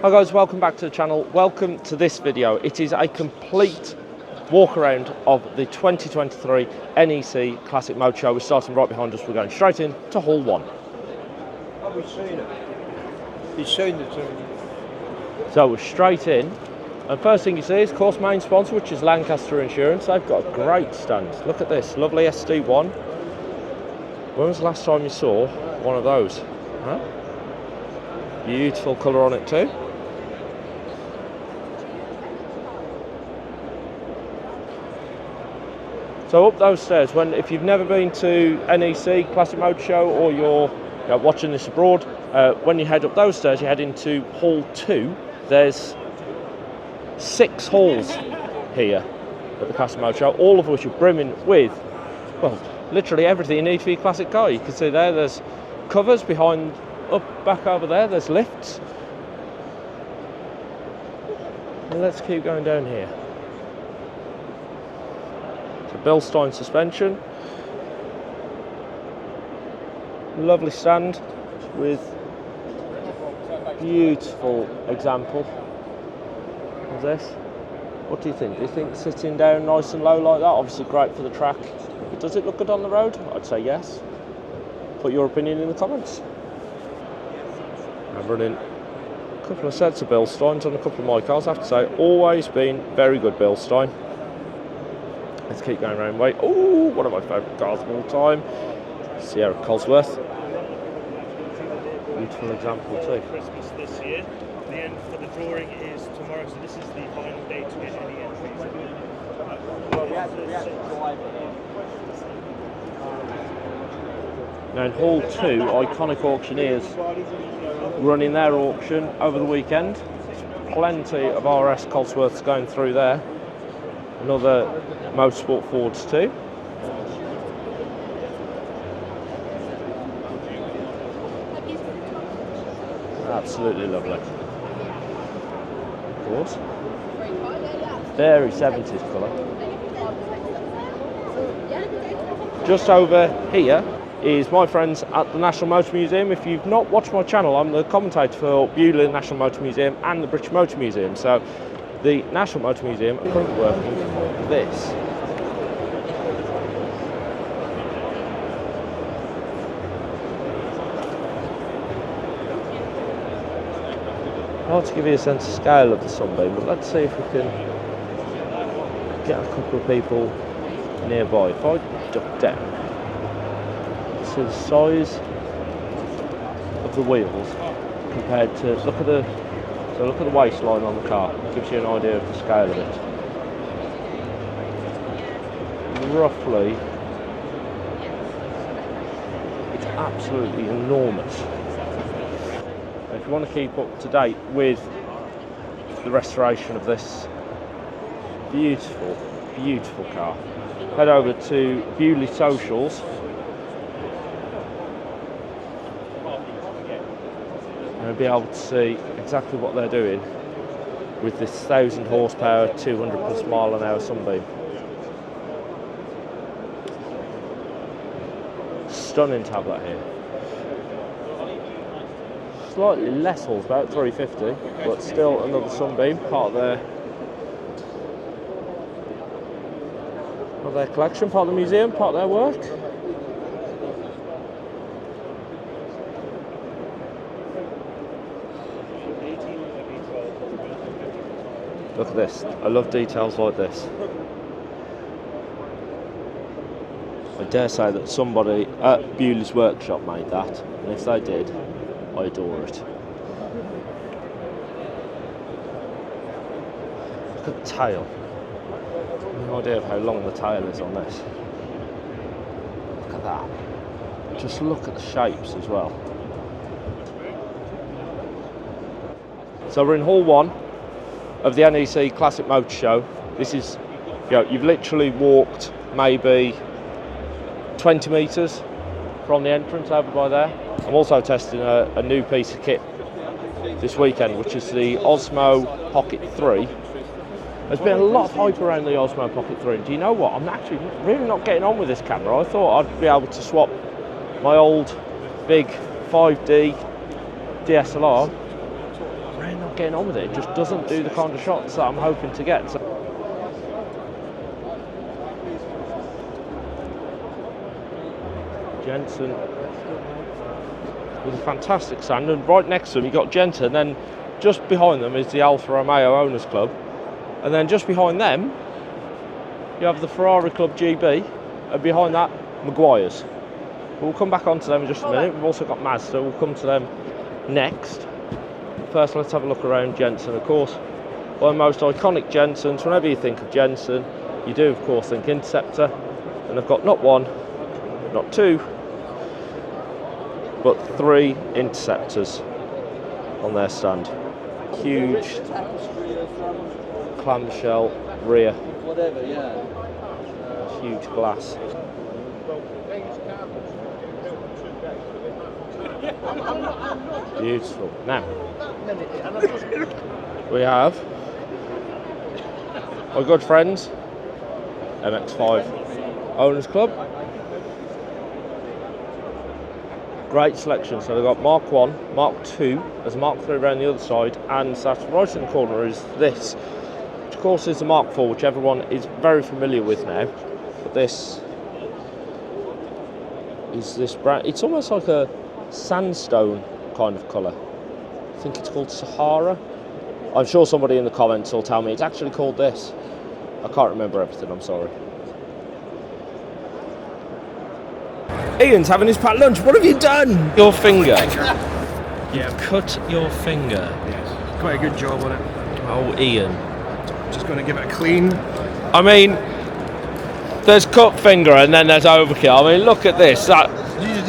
Hi guys, welcome back to the channel. Welcome to this video. It is a complete walk around of the 2023 NEC Classic Motor Show. We're starting right behind us. We're going straight in to Hall 1. Have we seen it? He's seen the team. So we're straight in, and first thing you see is, of course, main sponsor, which is Lancaster Insurance. They've got a great stand. Look at this, lovely SD1. When was the last time you saw one of those? Huh? Beautiful colour on it too. So up those stairs, if you've never been to NEC Classic Motor Show, or you're watching this abroad, when you head up those stairs, you head into Hall 2. There's 6 halls here at the Classic Motor Show, all of which are brimming with, well, literally everything you need for your classic car. You can see there's covers behind, back over there, there's lifts. And let's keep going down here. So Bilstein suspension. Lovely stand with beautiful example of this. What do you think? Do you think sitting down nice and low like that, obviously great for the track, but does it look good on the road? I'd say yes. Put your opinion in the comments. I'm running a couple of sets of Bilsteins on a couple of my cars. I have to say, always been very good Bilstein. Let's keep going around. Wait, oh, one of my favourite cars of all time, Sierra Cosworth. Beautiful example too. Christmas this year. The end for the drawing is tomorrow, so this is the final day to get any entries. Now in Hall 2, Iconic Auctioneers running their auction over the weekend. Plenty of RS Cosworths going through there. Another Motorsport Fords too. Absolutely lovely. Of course. Very 70s colour. Just over here is my friends at the National Motor Museum. If you've not watched my channel, I'm the commentator for Beaulieu National Motor Museum and the British Motor Museum. So the National Motor Museum are currently working on this. Hard to give you a sense of scale of the sunbeam, but let's see if we can get a couple of people nearby. If I duck down, see the size of the wheels compared to, look at the waistline on the car. It gives you an idea of the scale of it. Roughly, it's absolutely enormous. If you want to keep up to date with the restoration of this beautiful, beautiful car, head over to Beaulieu socials and you'll be able to see exactly what they're doing with this 1,000 horsepower, 200 plus mile an hour sunbeam. Stunning to have that here. Slightly less horsepower, 350, but still another sunbeam, part of their collection, part of the museum, part of their work. Look at this, I love details like this. I dare say that somebody at Beaulieu's workshop made that, and if they did, I adore it. Look at the tail. No idea of how long the tail is on this. Look at that. Just look at the shapes as well. So we're in Hall 1 of the NEC Classic Motor Show. This is, you've literally walked maybe 20 metres from the entrance over by there. I'm also testing a new piece of kit this weekend, which is the Osmo Pocket 3. There's been a lot of hype around the Osmo Pocket 3. Do you know what? I'm actually really not getting on with this camera. I thought I'd be able to swap my old big 5D DSLR. Really not not getting on with it. It just doesn't do the kind of shots that I'm hoping to get. So Jensen with a fantastic stand, and right next to him you've got Jensen, and then just behind them is the Alfa Romeo Owners Club, and then just behind them you have the Ferrari Club GB, and behind that Maguire's. We'll come back onto them in just a minute. We've also got Mazda, we'll come to them next. First, let's have a look around Jensen. Of course, one of the most iconic Jensens. Whenever you think of Jensen, you do of course think Interceptor, and they've got not one, not two, but 3 Interceptors on their stand. Huge clamshell rear, huge glass. Beautiful. Now we have our good friends MX-5 Owners Club. Great selection. So they've got Mark 1, Mark 2, there's Mark 3 around the other side, and that's right in the corner is this, which of course is the Mark 4, which everyone is very familiar with now. But this is this brand. It's almost like a sandstone kind of colour. I think it's called Sahara. I'm sure somebody in the comments will tell me it's actually called this. I can't remember everything, I'm sorry. Ian's having his packed lunch. What have you done? Your finger. You've cut your finger. Yes, quite a good job on it. Oh, Ian. Just going to give it a clean. I mean, there's cut finger and then there's overkill. I mean, look at this.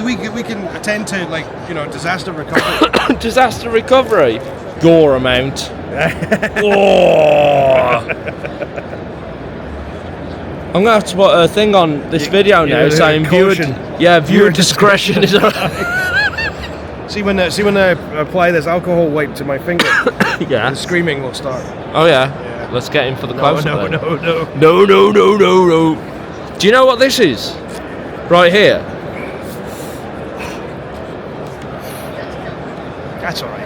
We can attend to, like, you know, disaster recovery. Disaster recovery. Gore amount. Oh. I'm going to have to put a thing on this video now saying viewer discretion is alright. See when I apply this alcohol wipe to my finger, yeah, the screaming will start. Oh yeah. Let's get in for the close-up. No. Do you know what this is? Right here. That's alright.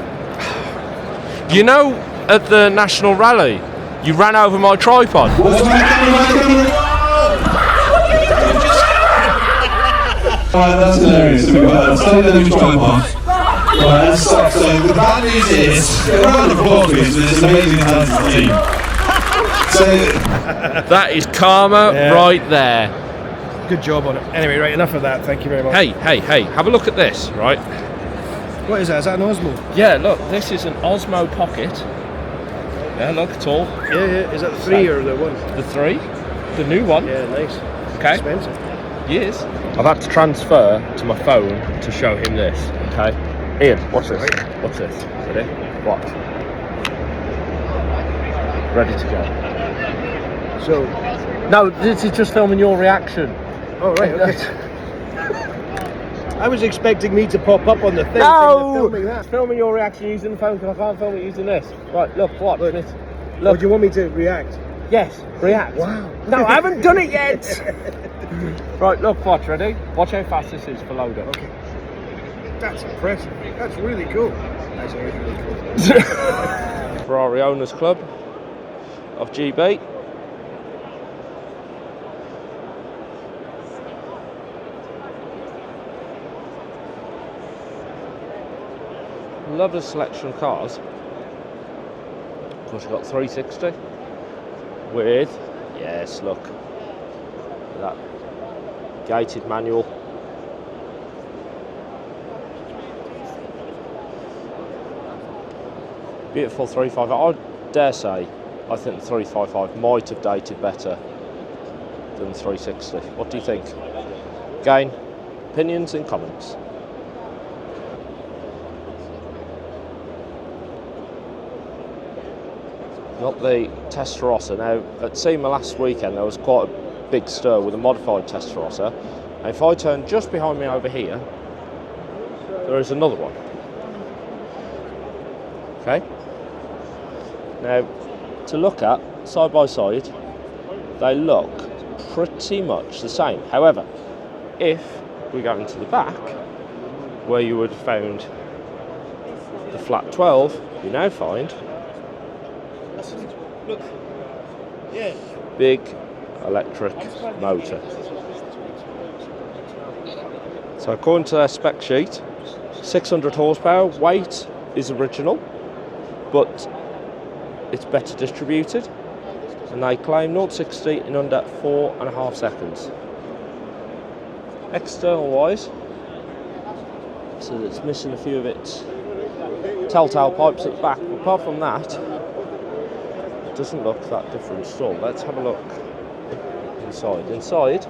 You know, at the National Rally, you ran over my tripod. Right, that's hilarious. So we've got a slightly damaged tripod. Right, so the bad news is, a round of applause please for this amazing talented team. So that is karma right there. Good job on it. Anyway, right, enough of that. Thank you very much. Hey, have a look at this, right? What is that? Is that an Osmo? Yeah, look, this is an Osmo Pocket. Yeah, look, it's all. Yeah. Is that the 3 or the 1? The 3, the new one. Yeah, nice. Okay. Expensive. Yes. I've had to transfer to my phone to show him this. Okay. Ian, watch this. Watch this. Ready? Watch. Ready to go. So. No, this is just filming your reaction. Oh right. Okay. I was expecting me to pop up on the thing. No! Filming that. It's filming your reaction using the phone because I can't film it using this. Right, look, watch this. Oh, Look. do you want me to react? Yes, react. Wow. No, I haven't done it yet. Right, look, watch, ready? Watch how fast this is for load up. Okay. That's impressive. That's really cool. That's really cool. Ferrari Owners Club of GB. Lovely selection of cars. Of course, you've got 360 with, yes, look, that gated manual. Beautiful 355. I dare say, I think the 355 might have dated better than the 360. What do you think? Again, opinions and comments. Got the Testarossa. Now, at SEMA last weekend, there was quite a big stir with a modified Testarossa. And if I turn just behind me over here, there is another one. Okay? Now, to look at, side by side, they look pretty much the same. However, if we go into the back, where you would have found the flat 12, you now find Look. Yeah. Big electric motor. So according to their spec sheet, 600 horsepower, weight is original, but it's better distributed, and they claim 0-60 in under 4.5 seconds. External wise, so it's missing a few of its telltale pipes at the back, but apart from that, it doesn't look that different at all. Let's have a look inside. Inside,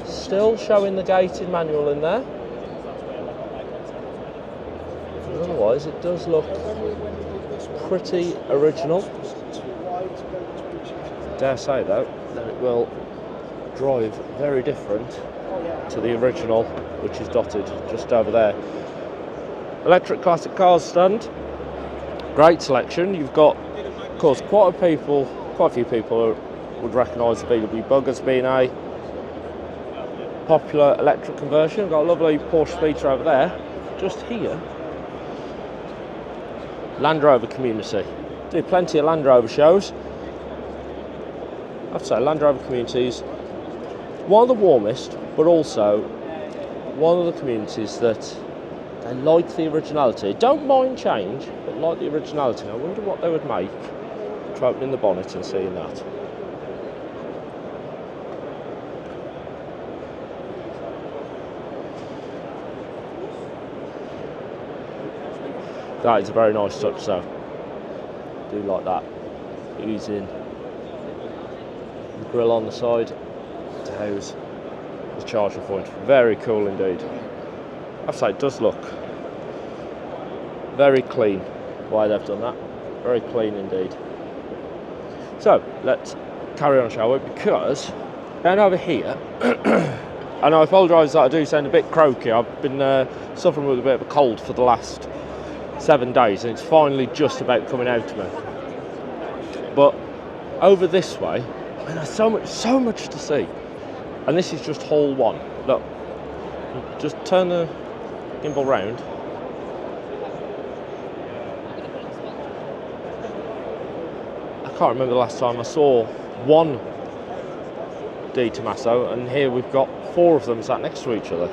still showing the gated manual in there. Otherwise, it does look pretty original. Dare say though that it will drive very different to the original, which is dotted just over there. Electric classic cars stand, great selection. You've got, of course, quite a few people would recognise the Beaulieu Bug as being a popular electric conversion. We've got a lovely Porsche Speedster over there. Just here, Land Rover community. Do plenty of Land Rover shows. I have to say, Land Rover community is one of the warmest, but also one of the communities that they like the originality. Don't mind change, but like the originality. I wonder what they would make for opening the bonnet and seeing that. That is a very nice touch, so I do like that. Using the grille on the side to house the charging point. Very cool indeed. I have to say, it does look very clean why they've done that. Very clean indeed. So let's carry on, shall we? Because down over here, and I apologise that I do sound a bit croaky. I've been suffering with a bit of a cold for the last 7 days, and it's finally just about coming out to me. But over this way, and there's so much to see. And this is just hole one. Look, just turn the gimbal round. I can't remember the last time I saw one D Tomaso, and here we've got 4 of them sat next to each other.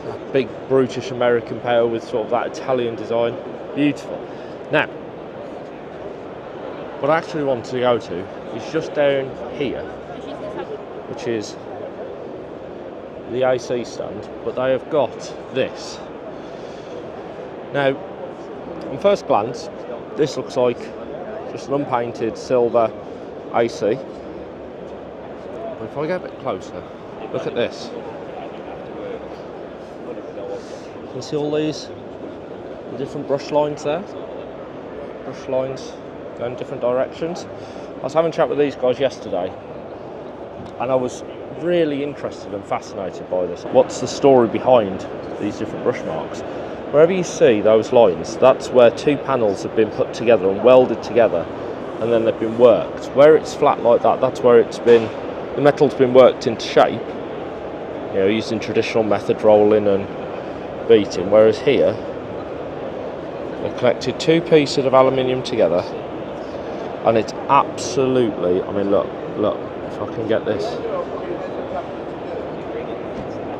That big brutish American pair with sort of that Italian design. Beautiful. Now, what I actually want to go to is just down here, which is the AC stand, but they have got this. Now, on first glance, this looks like just an unpainted silver AC. But if I get a bit closer, look at this. You can see all these the different brush lines there. Brush lines going in different directions. I was having a chat with these guys yesterday, and I was really interested and fascinated by this. What's the story behind these different brush marks? Wherever you see those lines, that's where 2 panels have been put together and welded together, and then they've been worked. Where it's flat like that, that's where the metal's been worked into shape, you know, using traditional method, rolling and beating. Whereas here, they've connected 2 pieces of aluminium together, and it's absolutely, I mean, look, if I can get this.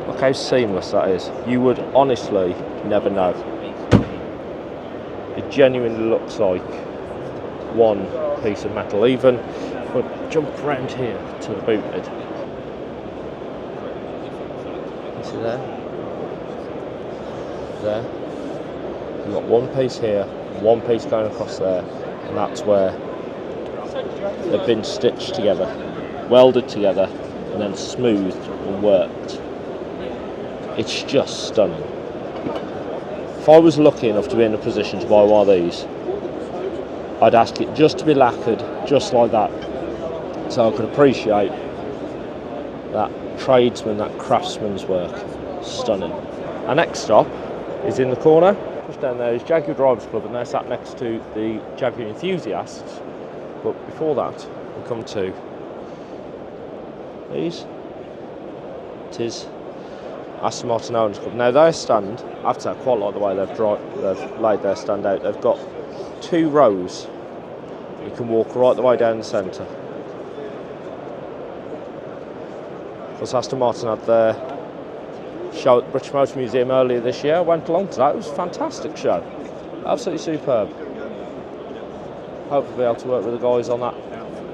Look how seamless that is. You would honestly never know. It genuinely looks like one piece of metal. Even if I jump around here to the boot lid. You see there? There. You've got one piece here, one piece going across there, and that's where they've been stitched together, welded together, and then smoothed and worked. It's just stunning. If I was lucky enough to be in a position to buy one of these, I'd ask it just to be lacquered just like that, so I could appreciate that tradesman, that craftsman's work. Stunning. Our next stop is in the corner. Just down there is Jaguar Drivers Club, and they're sat next to the Jaguar enthusiasts. But before that, we come to these. It is Aston Martin Owners Club. Now their stand, I have to say, I quite like the way they've laid their stand out. They've got 2 rows. You can walk right the way down the centre. Because Aston Martin had their show at the British Motor Museum earlier this year. I went along to that. It was a fantastic show. Absolutely superb. Hope to be able to work with the guys on that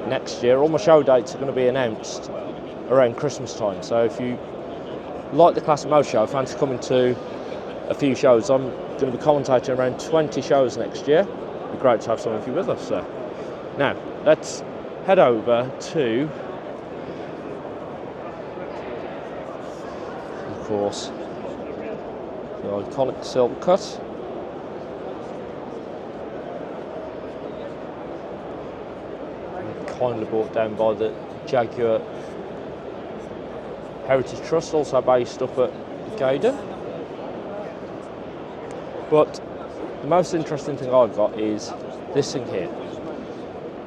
next year. All my show dates are going to be announced around Christmas time. So if you like the Classic Motor Show, fancy coming to a few shows, I'm going to be commentating around 20 shows next year. It'd be great to have some of you with us. So now let's head over to, of course, the iconic silver cut. Kindly brought down by the Jaguar Heritage Trust, also based up at Gaydon. But the most interesting thing I've got is this thing here.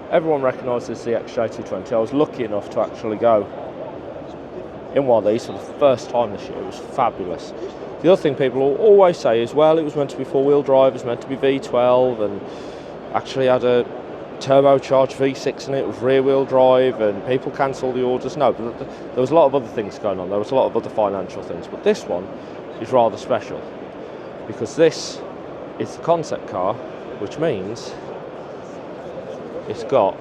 Everyone recognises the XJ220. I was lucky enough to actually go in one of these for the first time this year. It was fabulous. The other thing people will always say is, well, it was meant to be 4-wheel drive, it was meant to be V12, and actually had a turbocharged V6 in it with rear-wheel drive, and people cancel the orders. No, but there was a lot of other things going on. There was a lot of other financial things, but this one is rather special because this is the concept car, which means it's got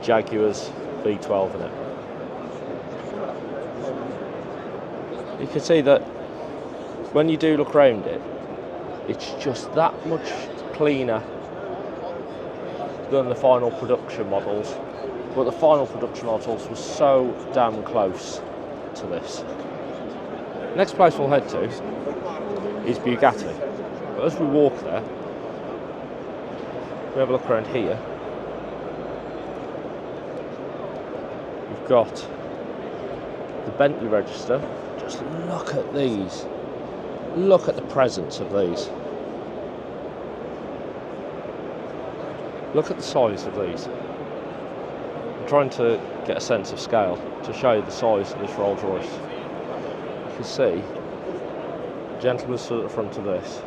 Jaguar's V12 in it. You can see that when you do look around it, it's just that much cleaner than the final production models, but the final production models were so damn close to this. Next place we'll head to is Bugatti, but as we walk there, we have a look around here. We've got the Bentley register. Just look at these. Look at the presence of these. Look at the size of these. I'm trying to get a sense of scale to show you the size of this Rolls Royce. You can see the gentleman stood at the front of this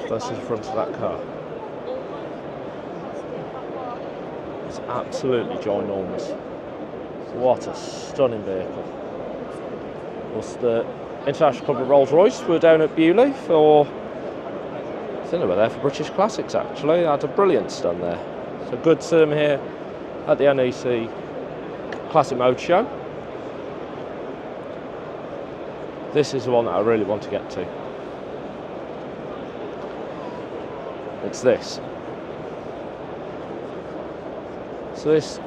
versus the front of that car. It's absolutely ginormous. What a stunning vehicle. Of course, the International Club of Rolls Royce were down at Beaulieu for, I think they were there for British Classics actually. They had a brilliant stand there. So good to see them here at the NEC Classic Motor Show. This is the one that I really want to get to. It's this. So this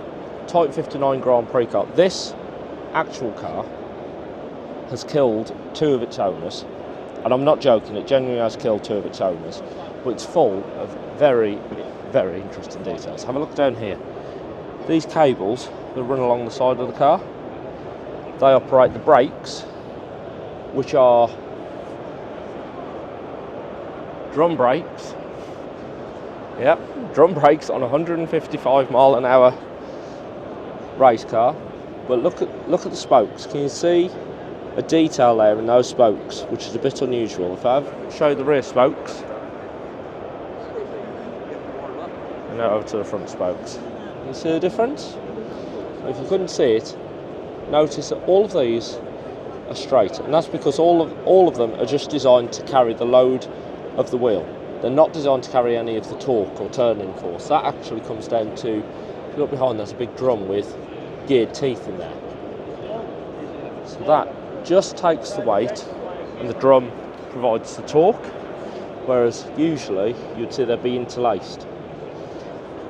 Type 59 Grand Prix car, this actual car has killed 2 of its owners. And I'm not joking, it genuinely has killed 2 of its owners, but it's full of very, very interesting details. Have a look down here. These cables that run along the side of the car, they operate the brakes, which are drum brakes. Yep, drum brakes on a 155 mile an hour race car. But look at the spokes. Can you see a detail there in those spokes, which is a bit unusual? If I show the rear spokes, and now over to the front spokes, can you see the difference? If you couldn't see it, notice that all of these are straight, and that's because all of them are just designed to carry the load of the wheel. They're not designed to carry any of the torque or turning force. That actually comes down to, if you look behind, there's a big drum with geared teeth in there. So that just takes the weight, and the drum provides the torque, whereas usually you'd see they'd be interlaced.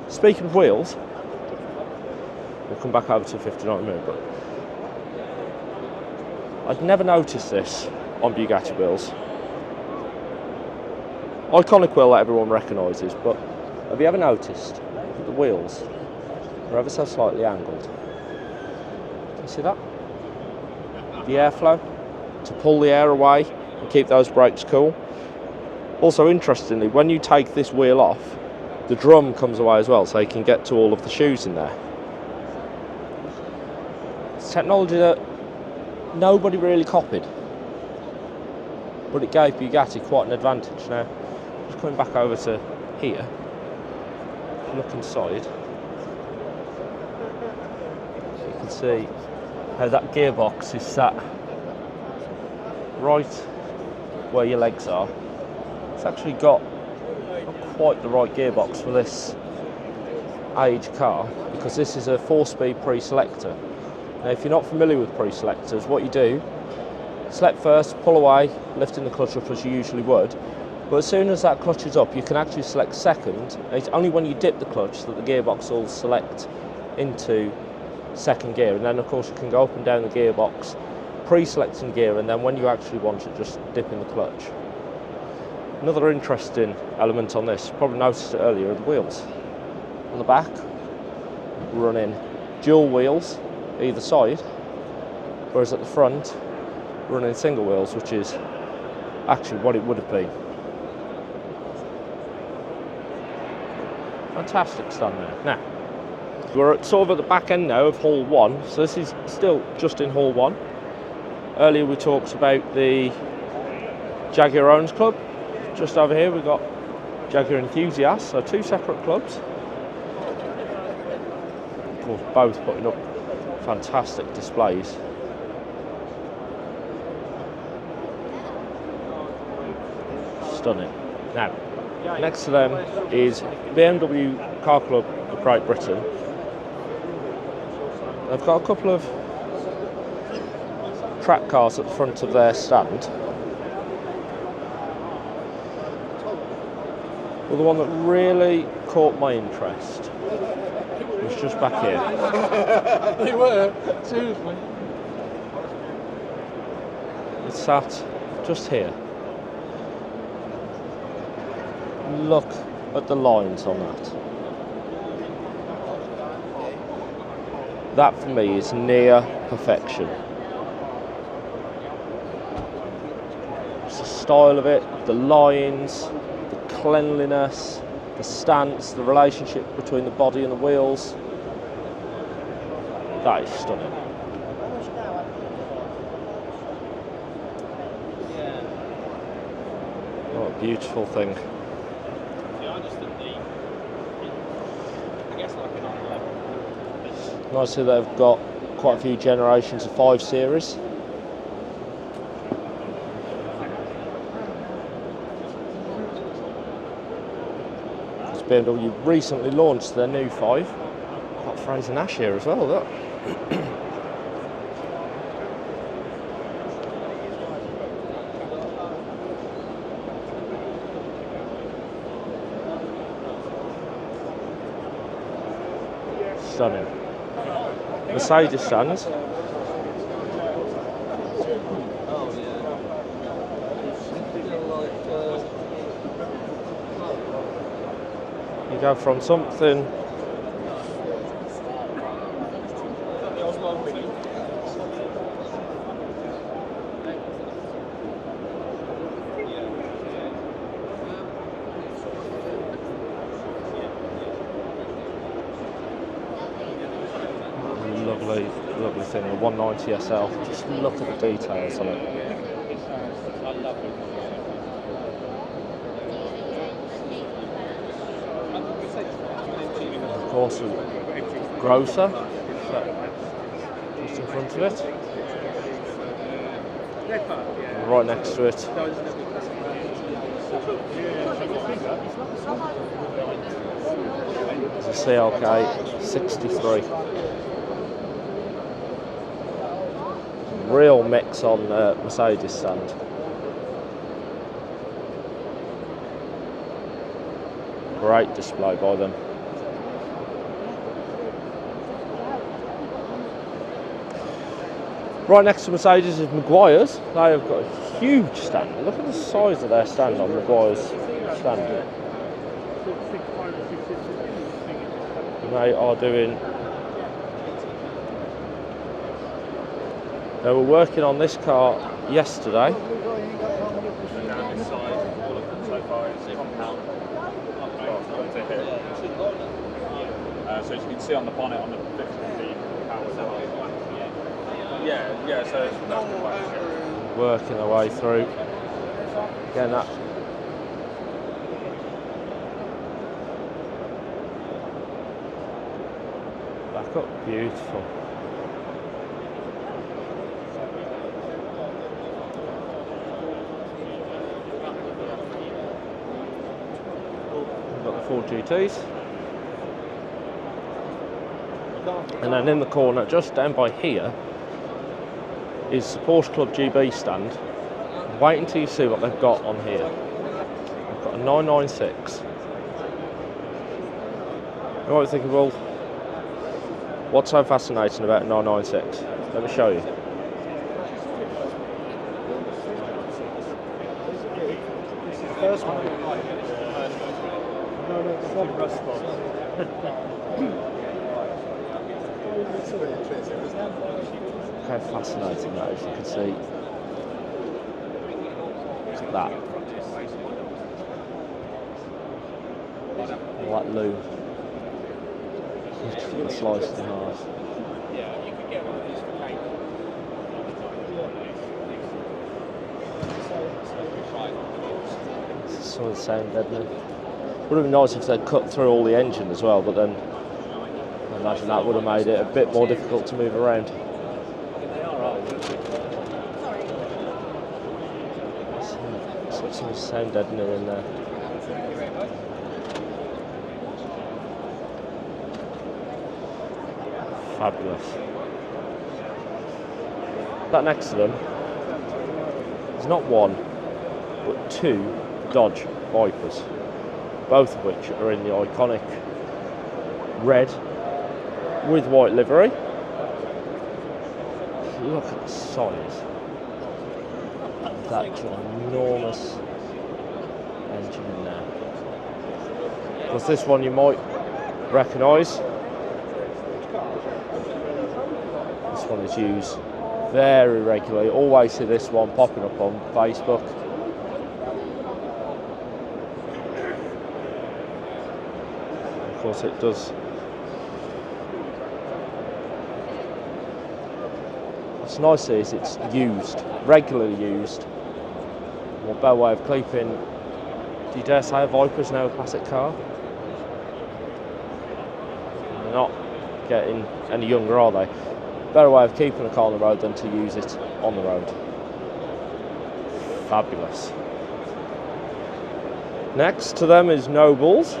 Speaking of wheels, we'll come back over to 59 in a minute, but I'd never noticed this on Bugatti wheels. Iconic wheel that everyone recognises, but have you ever noticed that the wheels are ever so slightly angled? Can you see that? The airflow to pull the air away and keep those brakes cool. Also, interestingly, when you take this wheel off, the drum comes away as well, so you can get to all of the shoes in there. technology that nobody really copied, but it gave Bugatti quite an advantage. Now, just coming back over to here, look inside, so you can see how that gearbox is sat right where your legs are. It's actually got not quite the right gearbox for this age car, because this is a 4-speed pre-selector. Now, if you're not familiar with pre-selectors, what you do, select first, pull away, lifting the clutch up as you usually would, but as soon as that clutch is up, you can actually select second. It's only when you dip the clutch that the gearbox will select into second gear, and then of course you can go up and down the gearbox, pre-selecting gear, and then when you actually want it, just dipping the clutch. Another interesting element on this, probably noticed it earlier, are the wheels. On the back, running dual wheels either side, whereas at the front, running single wheels, which is actually what it would have been. Fantastic stand there. Now, we're sort of at the back end now of Hall 1, so this is still just in Hall 1. Earlier we talked about the Jaguar Owners Club. Just over here we've got Jaguar Enthusiasts, so 2 separate clubs. Of course, both putting up fantastic displays. Stunning. Now, next to them is BMW Car Club of Great Britain. They've got a couple of track cars at the front of their stand. Well, the one that really caught my interest was just back here. They were, seriously. It's sat just here. Look at the lines on that. That for me is near perfection. It's the style of it, the lines, the cleanliness, the stance, the relationship between the body and the wheels. That is stunning. What a beautiful thing. Nice that they've got quite a few generations of 5 Series. BMW recently launched their new 5. Got Fraser Nash here as well, look. Stunning. Mercedes stands. You go from something lovely thing, the 190 SL. Just look at the details on it. Of course, grosser, just in front of it. And right next to it, is a CLK 63. Real mix on Mercedes stand. Great display by them. Right next to Mercedes is Maguire's. They have got a huge stand. Look at the size of their stand on Maguire's stand. They are doing. They were working on this car yesterday. So as you can see on the bonnet on the 50 power Yeah, so that's the way. Working their way through. Again, that back up, beautiful. We've got the Ford GTs. And then in the corner, just down by here, is the Porsche Club GB stand. Wait until you see what they've got on here. They've got a 996. You might think, well, what's so fascinating about a 996? Let me show you. This is the first one. How fascinating that is, you can see. Look at that. All that loom. Sliced in half. It's sort of the same deadly. Would have been nice if they'd cut through all the engine as well, but then I imagine that would have made it a bit more difficult to move around. So it's all the same deadening in there. Fabulous. That next to them is not one, but two Dodge Vipers, both of which are in the iconic red with white livery. Look at the size of that ginormous engine in there. Because this one you might recognise. This one is used very regularly. Always see this one popping up on Facebook. Of course it does. What's nice is it's used, regularly used. What better way of keeping, do you dare say a Viper's now a classic car? They're not getting any younger, are they? Better way of keeping a car on the road than to use it on the road. Fabulous. Next to them is Nobles.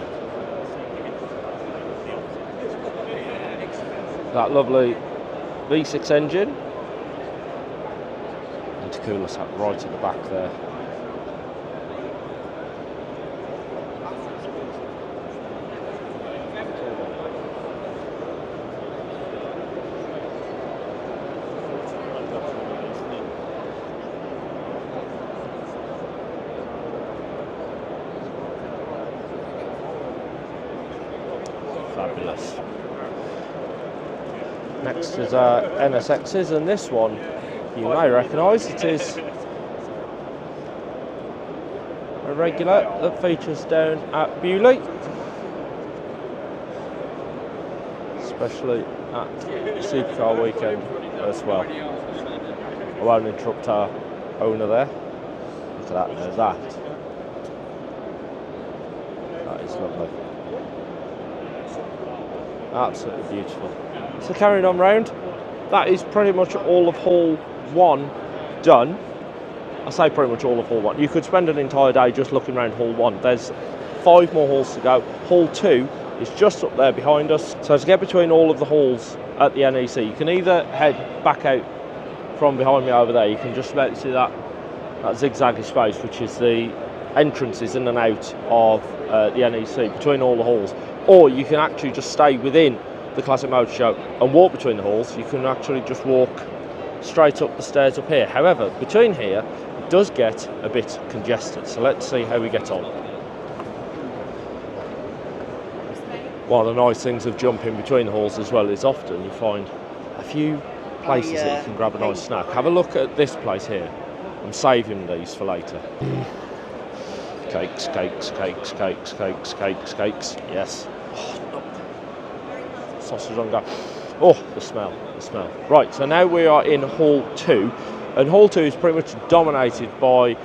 That lovely V6 engine. Intercooler sat right at the back there. Fabulous. Next is NSXs, and this one you may recognise. It is a regular that features down at Beaulieu, especially at Supercar weekend as well. I won't interrupt our owner there. Look at that, there's that. That is lovely. Absolutely beautiful. So carrying on round, that is pretty much all of Hall 1 done. I say pretty much all of Hall 1. You could spend an entire day just looking around Hall 1. There's 5 more halls to go. Hall 2 is just up there behind us. So to get between all of the halls at the NEC, you can either head back out from behind me over there. You can just about see that zigzaggy space, which is the entrances in and out of the NEC between all the halls. Or you can actually just stay within the Classic Motor Show and walk between the halls. You can actually just walk straight up the stairs up here. However, between here it does get a bit congested, so let's see how we get on. One of the nice things of jumping between the halls as well is often you find a few places that you can grab a nice snack. Have a look at this place here. I'm saving these for later. Cakes, cakes, cakes, cakes, cakes, cakes, cakes. Yes. Oh, no. Sausage on go. Oh, the smell. Right, so now we are in Hall 2, and Hall 2 is pretty much dominated by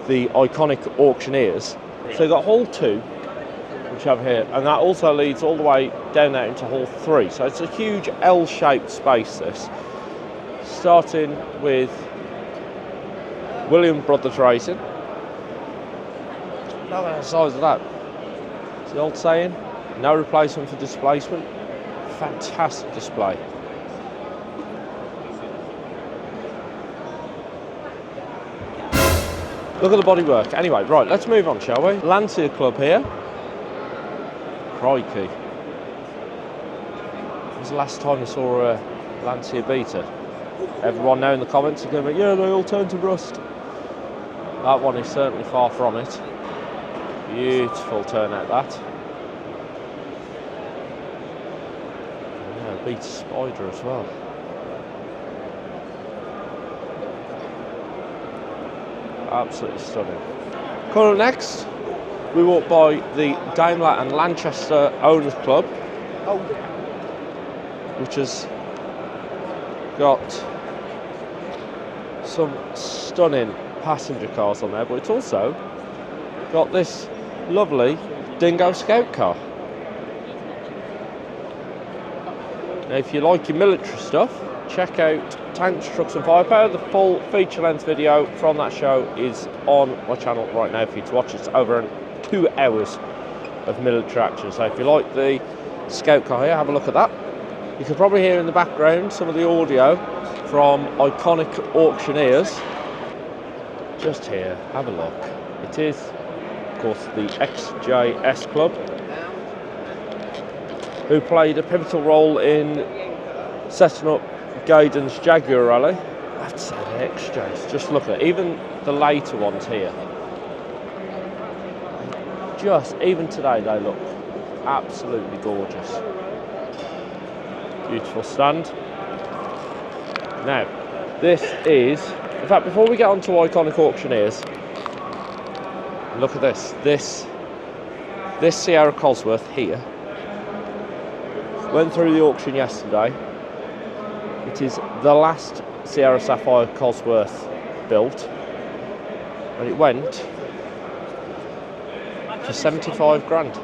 the iconic auctioneers. So you've got Hall 2, which you have here, and that also leads all the way down there into Hall 3. So it's a huge L-shaped space, this. Starting with William Brothers Racing. Look at the size of that. It's the old saying, no replacement for displacement. Fantastic display. Look at the bodywork. Anyway, right, let's move on, shall we? Lancia Club here. Crikey. When was the last time you saw a Lancia Beta? Everyone now in the comments are going to be, yeah, they all turn to rust. That one is certainly far from it. Beautiful turnout, that. Yeah, Beta Spider as well. Absolutely stunning. Coming up next, we walk by the Daimler and Lanchester Owners Club, which has got some stunning passenger cars on there, but it's also got this lovely Dingo Scout car. Now, if you like your military stuff, check out Tanks, Trucks and Firepower. The full feature-length video from that show is on my channel right now for you to watch. It's over 2 hours of military action. So if you like the Scout car here, have a look at that. You can probably hear in the background some of the audio from iconic auctioneers. Just here, have a look. It is, of course, the XJS Club, who played a pivotal role in setting up Gaydon's Jaguar Rally. I have to say the XJs, just look at it. Even the later ones here. Just, even today, they look absolutely gorgeous. Beautiful stand. Now, this is, in fact, before we get on to iconic auctioneers, look at this. This Sierra Cosworth here went through the auction yesterday. It is the last Sierra Sapphire Cosworth built, and it went for 75 grand.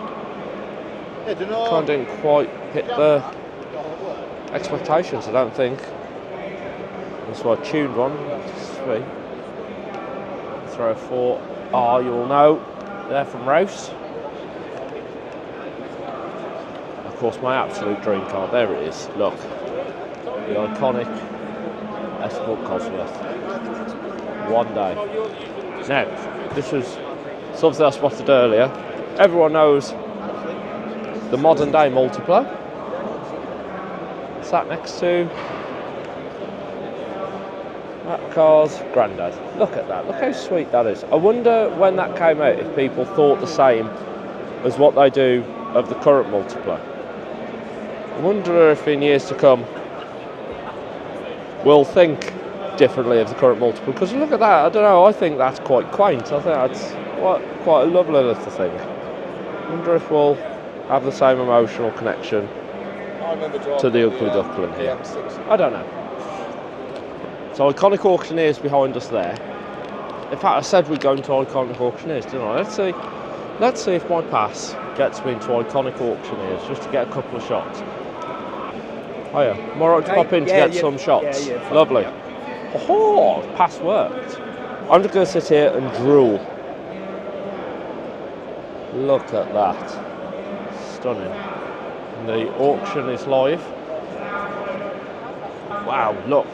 Kind of didn't quite hit the expectations, I don't think. That's why I tuned one. Sweet. Throw a 4R, you all know. There from Rouse. Of course, my absolute dream car. There it is. Look. The iconic Sport Cosworth. One day. Now, this was something I spotted earlier. Everyone knows the modern day Multipla. Sat next to that car's granddad. Look at that. Look how sweet that is. I wonder when that came out if people thought the same as what they do of the current Multipla. I wonder if in years to come we'll think differently of the current Multiple, because look at that, I don't know, I think that's quite quaint. I think that's quite a lovely little thing. I wonder if we'll have the same emotional connection to the Ugly Duckling here. I don't know. So iconic auctioneers behind us there. In fact, I said we'd go into iconic auctioneers, didn't I? Let's see if my pass gets me into iconic auctioneers, just to get a couple of shots. Oh yeah, am I right to pop in to get some shots? Yeah, lovely. Oh, pass worked. I'm just going to sit here and drool. Look at that. Stunning. And the auction is live. Wow, look.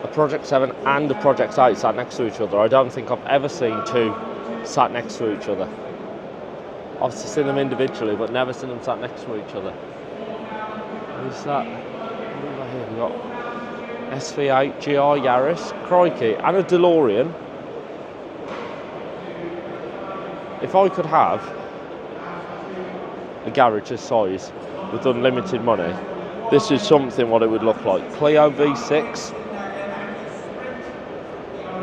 A Project 7 and a Project 8 sat next to each other. I don't think I've ever seen two sat next to each other. I've seen them individually, but never seen them sat next to each other. Who's that? What have I here? We've got SV8, GR Yaris, crikey, and a DeLorean. If I could have a garage this size with unlimited money, this is something what it would look like. Clio V6.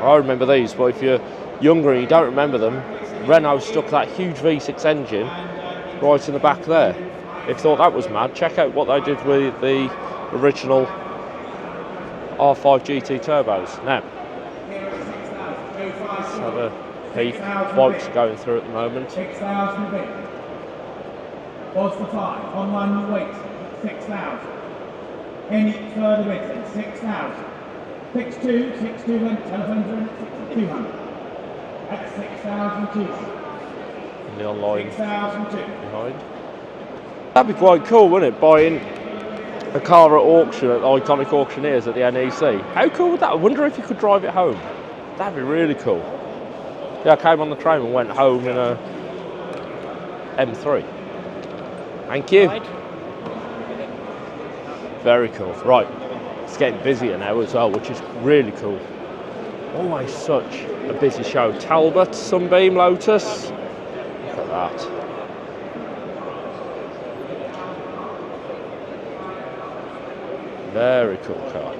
I remember these, but if you're younger and you don't remember them, Renault stuck that huge V6 engine right in the back there. if you thought that was mad, check out what they did with the original R5 GT turbos. Now, let's have a peek. Bikes are going through at the moment. 6,000 bit. Pause for 5. Online you wait. 6,000. Any further waiting? 6,000. 6,2. 6,200. Telephone 200. At 6,200. In the online 6,002. behind. That'd be quite cool, wouldn't it? Buying a car at auction at Iconic Auctioneers at the NEC. How cool would that? I wonder if you could drive it home. That'd be really cool. Yeah, I came on the train and went home in a M3. Thank you. Very cool. Right, it's getting busier now as well, which is really cool. Always such a busy show. Talbot, Sunbeam, Lotus. Look at that. Very cool car.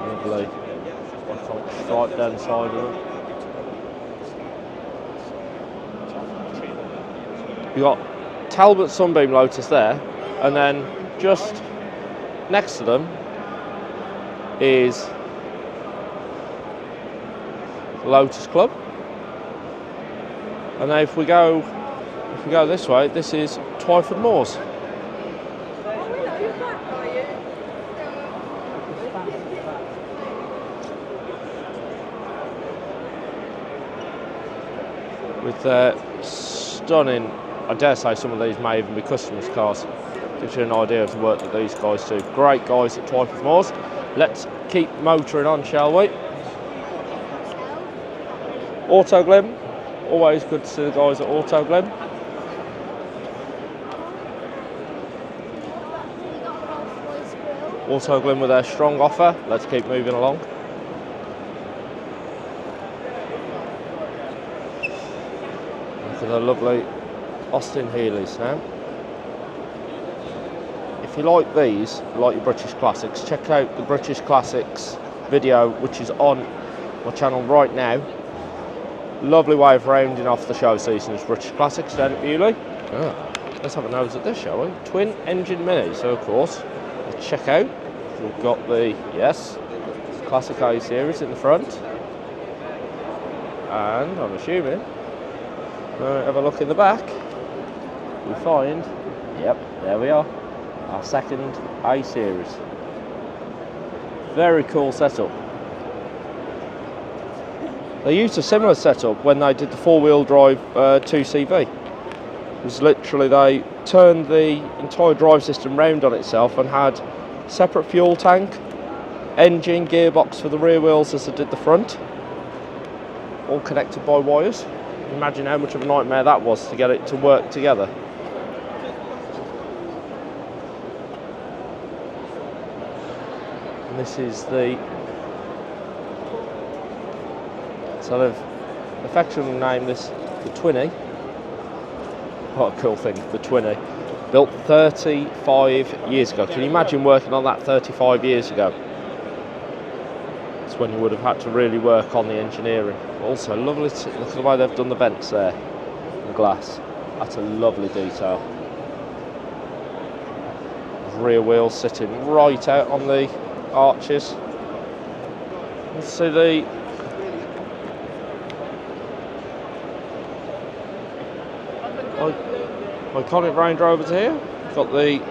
Lovely. Stripe down the side of it. You got Talbot, Sunbeam, Lotus there, and then just next to them is Lotus Club. And now if we go this way, this is Twyford Moors. With their stunning, I dare say some of these may even be customers' cars. Gives you an idea of the work that these guys do. Great guys at Twyford Moors. Let's keep motoring on, shall we? Autoglim. Always good to see the guys at Autoglim. Autoglim with their strong offer. Let's keep moving along. Look at the lovely Austin Healey's now. If you like these, like your British Classics, check out the British Classics video, which is on my channel right now. Lovely way of rounding off the show season is British Classics down at Beaulieu. Let's have a nose at this, shall we? Twin engine mini, so of course, let's check out. We've got the, yes, Classic A series in the front. And I'm assuming, have a look in the back, we find, yep, there we are. Our second A series. Very cool setup. They used a similar setup when they did the four-wheel drive 2CV. It was literally they turned the entire drive system round on itself and had separate fuel tank, engine, gearbox for the rear wheels as they did the front, all connected by wires. Imagine how much of a nightmare that was to get it to work together. And this is the sort of affectionately named this the Twinny. What a cool thing, the Twinny. Built 35 years ago. Can you imagine working on that 35 years ago? That's when you would have had to really work on the engineering. Also, lovely, look at the way they've done the vents there, the glass. That's a lovely detail. Rear wheels sitting right out on the arches. Let's see the iconic Range Rovers here. Got the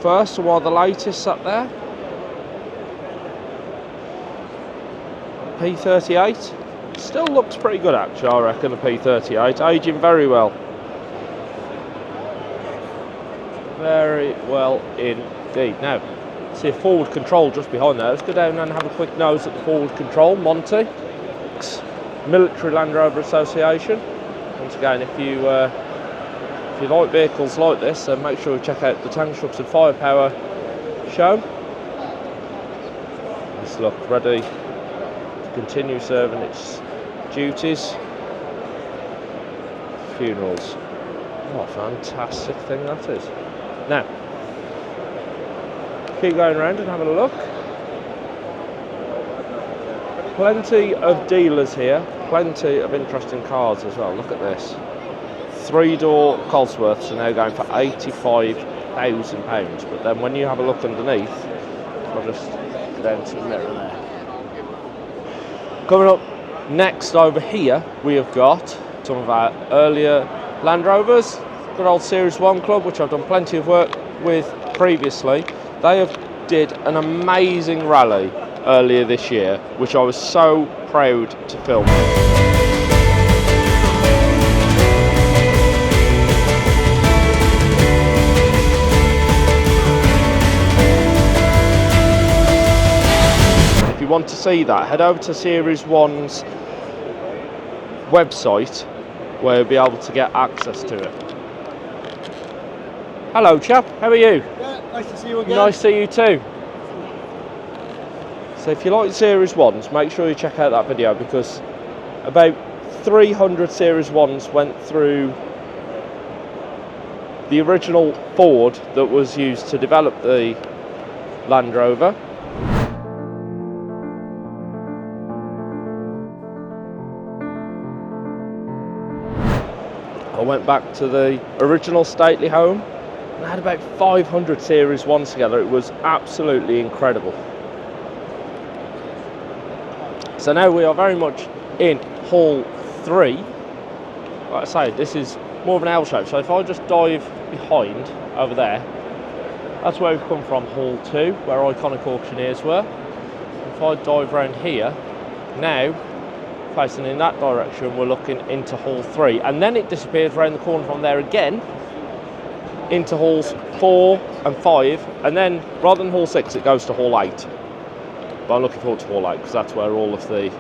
first and one of the latest up there. P38. Still looks pretty good actually, I reckon, the P38. Aging very well. Very well indeed. Now, see a forward control just behind there. Let's go down and have a quick nose at the forward control. Monty, Military Land Rover Association. Once again, if you like vehicles like this, then make sure you check out the Tank Trucks and Firepower show. This look ready to continue serving its duties. Funerals. What a fantastic thing that is. Now, keep going around and having a look. Plenty of dealers here, plenty of interesting cars as well. Look at this. 3-door Cosworths are now going for £85,000. But then when you have a look underneath, I'll just go down to the mirror there. Coming up next over here, we have got some of our earlier Land Rovers. Good old Series 1 club, which I've done plenty of work with previously. They have did an amazing rally earlier this year, which I was so proud to film. If you want to see that, head over to Series 1's website, where you'll be able to get access to it. Hello chap, how are you? Yeah, nice to see you again. Nice to see you too. So if you like Series 1s, make sure you check out that video, because about 300 Series 1s went through the original Ford that was used to develop the Land Rover. I went back to the original stately home and I had about 500 Series 1s together. It was absolutely incredible. So now we are very much in Hall 3. Like I say, this is more of an L shape. So if I just dive behind over there, that's where we've come from, Hall 2, where Iconic Auctioneers were. If I dive around here, now facing in that direction, we're looking into Hall 3, and then it disappears around the corner from there again into Halls 4 and 5, and then rather than Hall 6 it goes to Hall 8. But I'm looking forward to Hall 8 because that's where all of the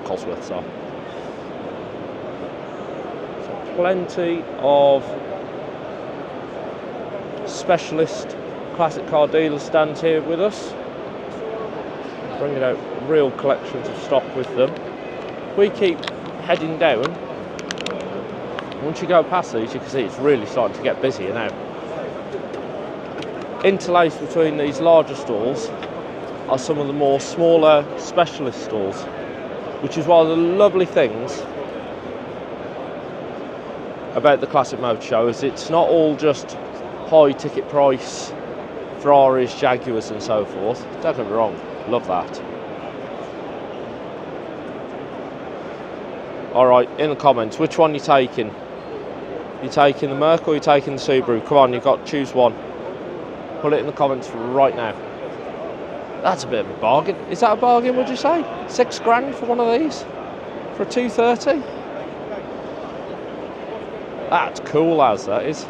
Cosworths are. So plenty of specialist classic car dealer stands here with us, bringing out real collections of stock with them. We keep heading down. Once you go past these, you can see it's really starting to get busier now. Interlaced between these larger stalls are some of the more smaller specialist stalls, which is one of the lovely things about the Classic Motor Show, is it's not all just high ticket price Ferraris, Jaguars and so forth. Don't get me wrong, love that. Alright, in the comments, which one are you taking? You taking the Merc or you taking the Subaru? Come on, you've got to choose one. Put it in the comments right now. That's a bit of a bargain. Is that a bargain, would you say? £6 for one of these? For a 230? That's cool as that is.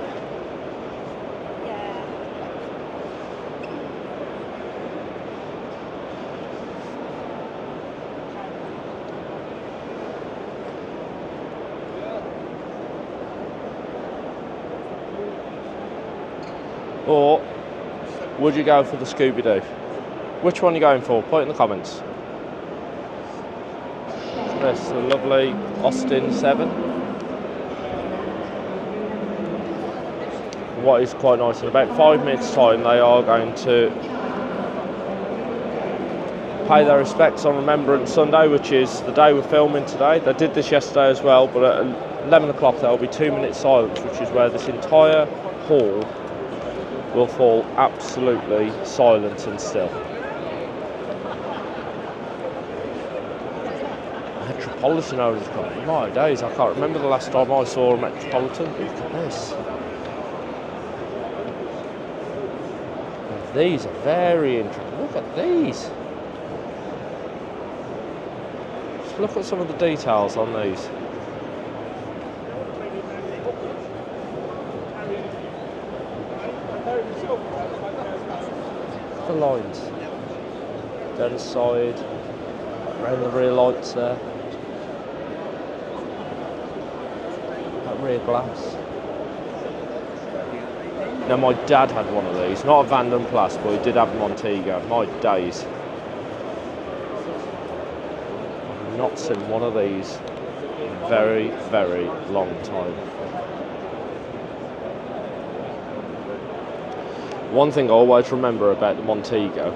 Or would you go for the Scooby-Doo? Which one are you going for? Put it in the comments. This is a lovely Austin 7. What is quite nice, in about 5 minutes time they are going to pay their respects on Remembrance Sunday, which is the day we're filming today. They did this yesterday as well, but at 11 o'clock there will be 2 minutes silence, which is where this entire hall will fall absolutely silent and still. Metropolitan owners coming. My days, I can't remember the last time I saw a Metropolitan. Look at this. And these are very interesting. Look at these. Just look at some of the details on these. The lines down the side, around the rear lights there, that rear glass. Now my dad had one of these, not a Van Plus, but he did have a Montego. My days, I've not seen one of these in a very, very long time. One thing I always remember about the Montego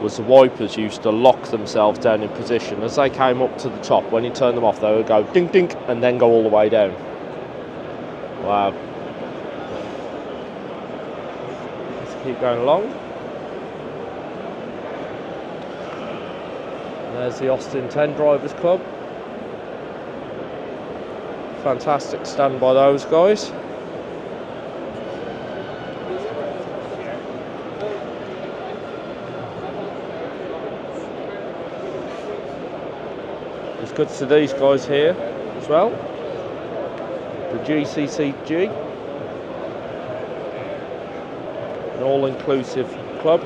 was the wipers used to lock themselves down in position. As they came up to the top, when you turn them off, they would go dink dink and then go all the way down. Wow. Let's keep going along. And there's the Austin 10 Drivers Club. Fantastic stand by those guys. It's good to see these guys here as well. The GCCG, an all-inclusive club.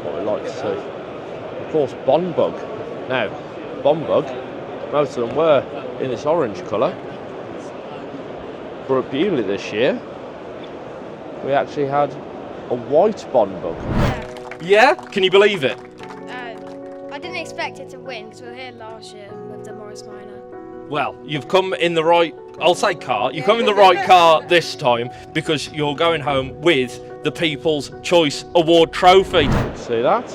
What we like to see. Of course, Bond Bug. Now, Bond Bug, most of them were in this orange colour. But at Beaulieu this year, we actually had a white Bond Bug. Yeah? Can you believe it? I didn't expect it to win because we were here last year with the Morris Minor. Well, you've come in the right, I'll say car, you've come in the right car this time because you're going home with the People's Choice Award trophy. See that?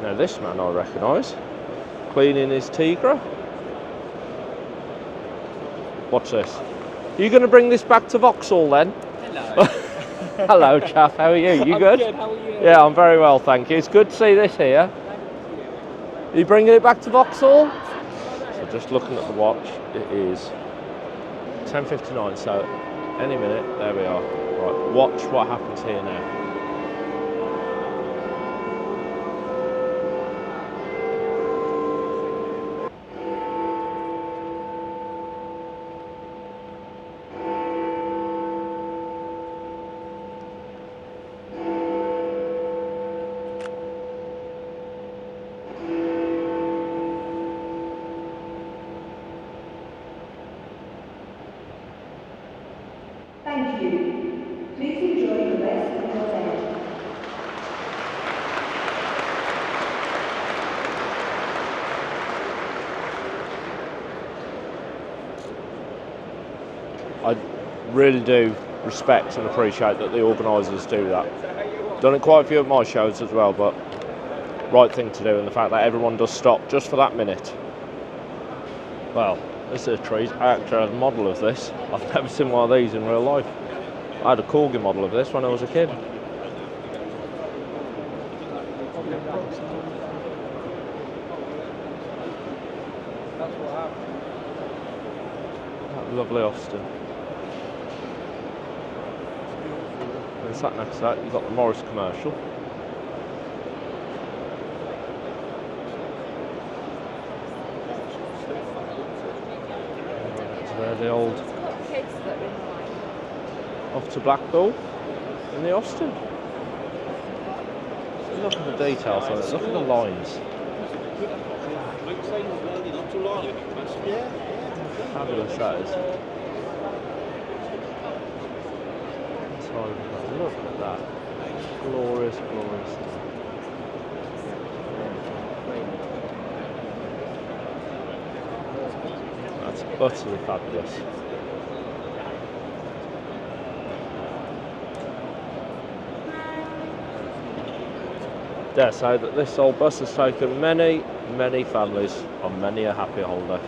Now this man I recognise, cleaning his Tigra. Watch this. Are you going to bring this back to Vauxhall then? Hello. Hello chap, how are you? You good? Good, how are you? Yeah, I'm very well, thank you. It's good to see this here. Are you bringing it back to Vauxhall? So just looking at the watch, it is 10:59, so any minute, there we are. Right, watch what happens here now. Thank you. Please enjoy the rest of your day. I really do respect and appreciate that the organisers do that. Done it quite a few of my shows as well, but right thing to do, and the fact that everyone does stop just for that minute. Well, this is a treat. I actually had a model of this. I've never seen one of these in real life. I had a Corgi model of this when I was a kid. That lovely Austin. And sat next to that, you've got the Morris commercial. The old off to Blackpool in the Austin. Look at the details on it, look at the lines. Fabulous that is. So, look at that. Glorious, glorious. That's utterly fabulous. Dare say that this old bus has taken many, many families on many a happy holiday.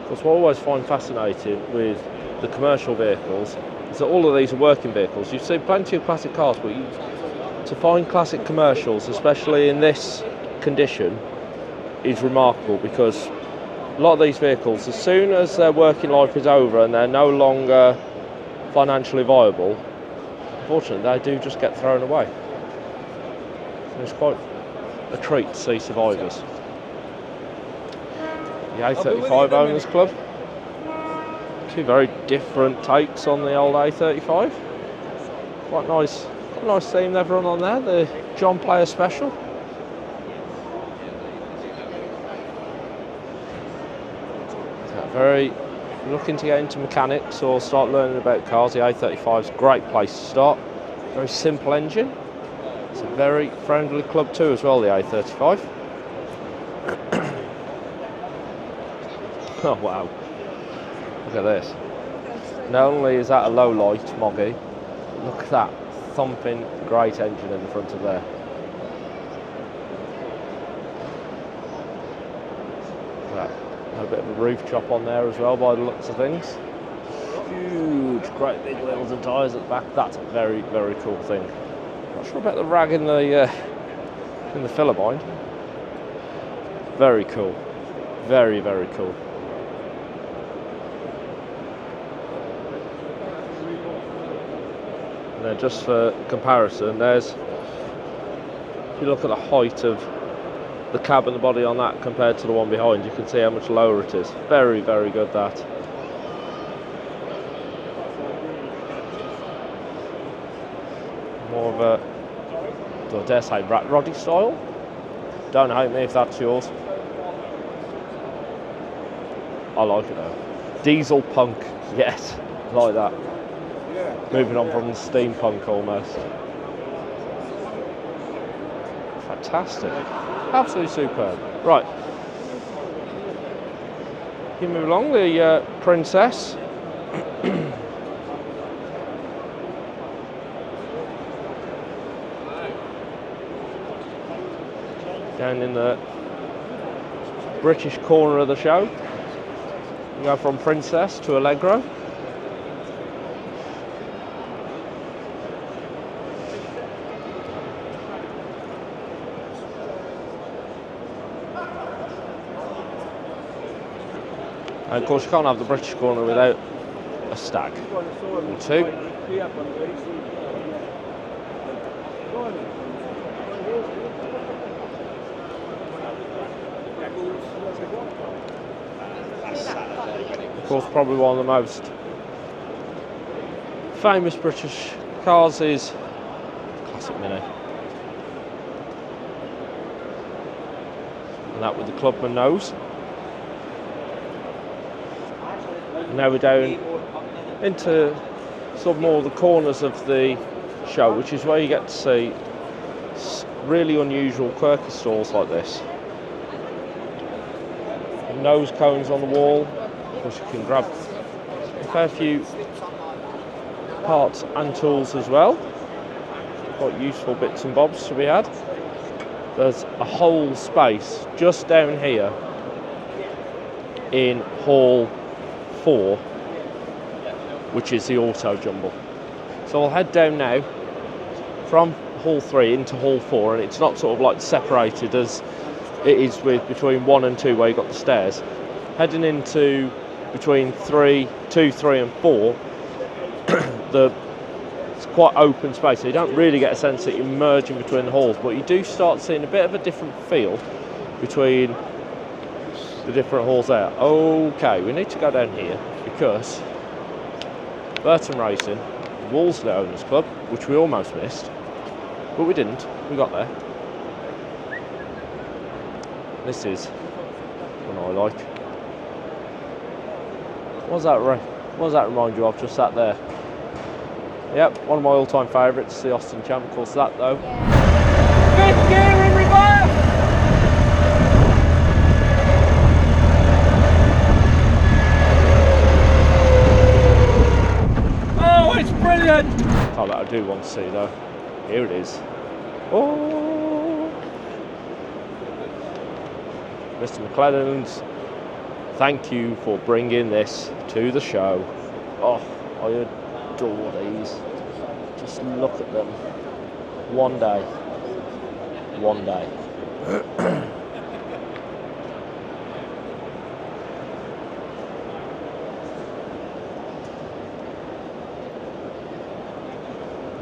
Because what I always find fascinating with the commercial vehicles is that all of these are working vehicles. You've seen plenty of classic cars, but to find classic commercials, especially in this condition, is remarkable, because a lot of these vehicles, as soon as their working life is over and they're no longer financially viable, unfortunately they do just get thrown away. So it's quite a treat to see survivors. The A35 Owners Club. Two very different takes on the old A35. Quite nice theme they've run on there, the John Player Special. Very looking to get into mechanics or start learning about cars, the A35 is a great place to start. Very simple engine. It's a very friendly club too as well, the A35. Oh wow, look at this. Not only is that a low light Moggy, look at that thumping great engine in the front of there. Look at that. A bit of a roof chop on there as well by the looks of things. Huge, great big wheels and tyres at the back. That's a very, very cool thing. Not sure about the rag in the filler bind. Very cool. Very, very cool. And then just for comparison, there's, if you look at the height of the cab and the body on that compared to the one behind, you can see how much lower it is. Very, very good that. More of a, I dare say, rat roddy style. Don't hate me if that's yours. I like it though. Diesel punk, yes, like that. Moving on from the steampunk almost. Fantastic. Absolutely superb. Right. You move along, the Princess. Down in the British corner of the show. You go from Princess to Allegro. And of course you can't have the British corner without a stag or two. Of course probably one of the most famous British cars is classic Mini. And that with the Clubman nose. Now we're down into some more of the corners of the show, which is where you get to see really unusual quirky stalls like this. Nose cones on the wall, of course you can grab a fair few parts and tools as well. Quite useful bits and bobs to be had. There's a whole space just down here in Hall 4, which is the auto jumble. So I'll head down now from Hall 3 into Hall 4, and it's not sort of like separated as it is with between 1 and 2 where you've got the stairs. Heading into between 2, 3 and 4, it's quite open space, so you don't really get a sense that you're merging between the halls, but you do start seeing a bit of a different feel between the different halls there. Okay, we need to go down here because Burton Racing, Wolseley Owners Club, which we almost missed, but we didn't, we got there. This is one I like. What does that remind you of, just that there? Yep, one of my all-time favourites, the Austin Champ, of course that though. Fifth gear in reverse! Oh, it's brilliant! Oh, that I do want to see though. Here it is. Oh! Mr. McClelland's, thank you for bringing this to the show. Oh, I adore these. Just look at them. One day.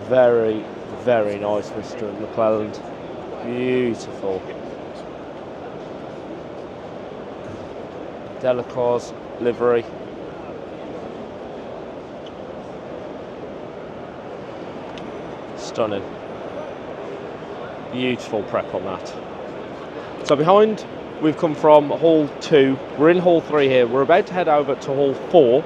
Very, very nice, Mr. McClelland. Beautiful. Delacour's livery. Stunning. Beautiful prep on that. So behind, we've come from Hall 2. We're in Hall 3 here. We're about to head over to Hall 4,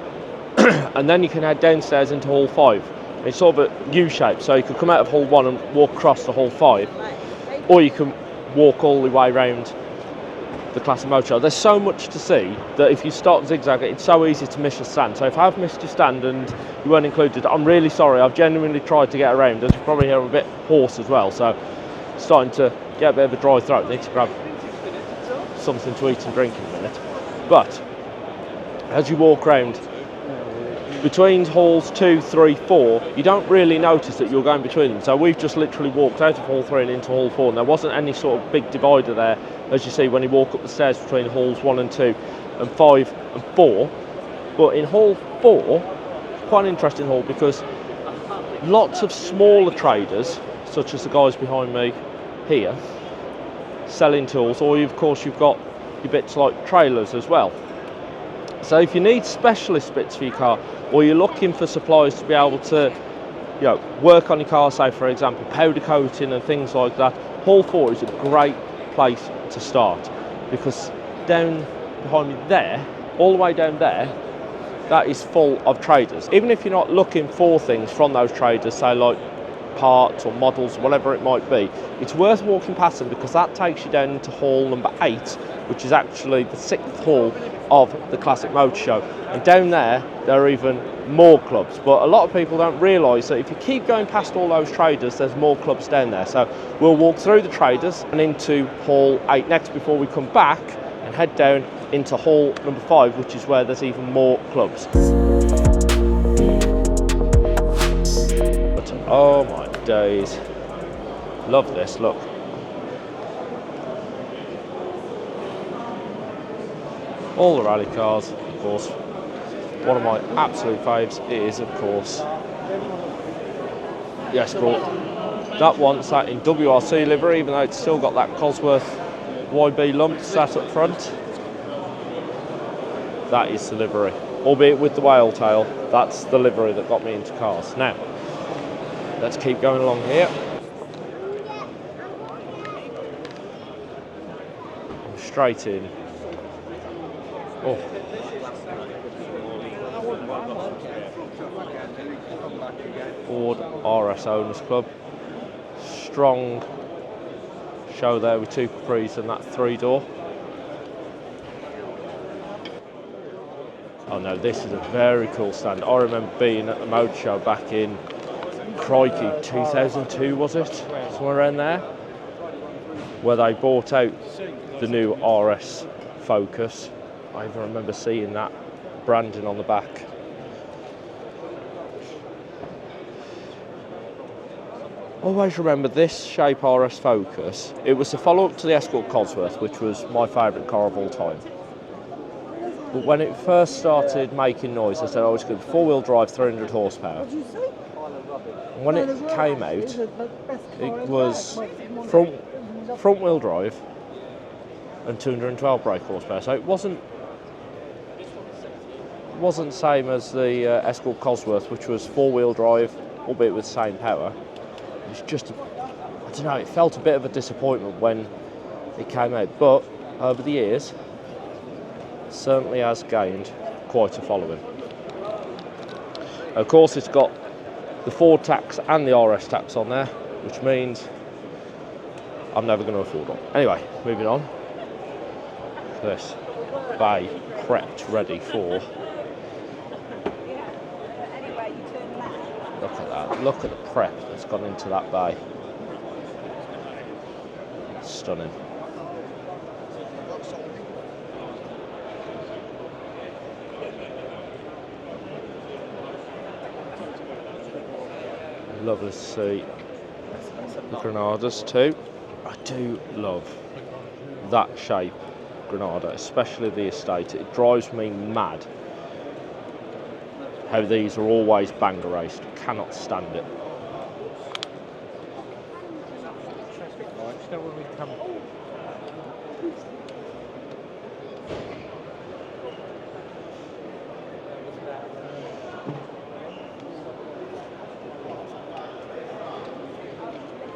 and then you can head downstairs into Hall 5. It's sort of a U-shape, so you could come out of Hall 1 and walk across to Hall 5, or you can walk all the way around the Classic Motor Show. There's so much to see that if you start zigzagging, it's so easy to miss your stand. So if I've missed your stand and you weren't included, I'm really sorry. I've genuinely tried to get around. As you probably hear, I'm a bit hoarse as well, so starting to get a bit of a dry throat. Need to grab something to eat and drink in a minute. But as you walk around between halls 2, 3, 4, you don't really notice that you're going between them. So we've just literally walked out of hall 3 and into hall 4, and there wasn't any sort of big divider there, as you see when you walk up the stairs between halls 1 and 2 and 5 and 4. But in hall 4, quite an interesting hall because lots of smaller traders, such as the guys behind me here, selling tools, or of course you've got your bits like trailers as well. So if you need specialist bits for your car, or you're looking for suppliers to be able to, you know, work on your car, say for example powder coating and things like that, hall 4 is a great place to start, because down behind me there, all the way down there, that is full of traders. Even if you're not looking for things from those traders, say like parts or models, whatever it might be, it's worth walking past them, because that takes you down into hall number 8, which is actually the 6th hall of the Classic Motor Show. And down there are even more clubs, but a lot of people don't realise that if you keep going past all those traders, there's more clubs down there. So we'll walk through the traders and into hall 8 next, before we come back and head down into hall number 5, which is where there's even more clubs. But, oh my days, love this, look. All the rally cars, of course. One of my absolute faves is, of course, the Escort. That one sat in WRC livery, even though it's still got that Cosworth YB lump sat up front. That is the livery, albeit with the whale tail. That's the livery that got me into cars. Now, let's keep going along here. Straight in. Oh. Ford RS Owners Club. Strong show there with 2 Capris and that 3-door. Oh no, this is a very cool stand. I remember being at the Motor Show back in, crikey, 2002 was it? Somewhere around there, where they bought out the new RS Focus. I even remember seeing that branding on the back. Always remember this shape RS Focus. It was the follow-up to the Escort Cosworth, which was my favourite car of all time. But when it first started making noise, I said, oh, it's good, 4-wheel drive, 300 horsepower. And when it came out, it was front-wheel drive and 212 brake horsepower. So it wasn't same as the Escort Cosworth, which was 4-wheel drive, albeit with the same power. It was just, I don't know, it felt a bit of a disappointment when it came out, but over the years, certainly has gained quite a following. Of course, it's got the Ford tax and the RS tax on there, which means I'm never going to afford one. Anyway, moving on. This bay prepped, ready for. Look at that. Look at the prep that's gone into that bay. Stunning. Lovely to see the Granadas too. I do love that shape Granada, especially the estate. It drives me mad how these are always banger raced. Cannot stand it.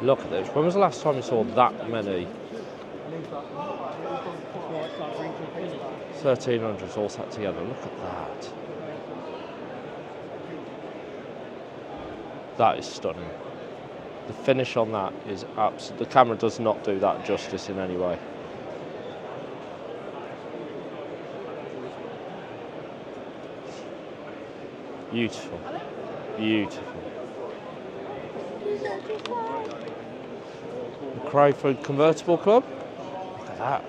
Look at this. When was the last time you saw that many 1300s all sat together? Look at that. That is stunning. The finish on that is absolute. The camera does not do that justice in any way. Beautiful. Beautiful. The Crayford Convertible Club. Look at that.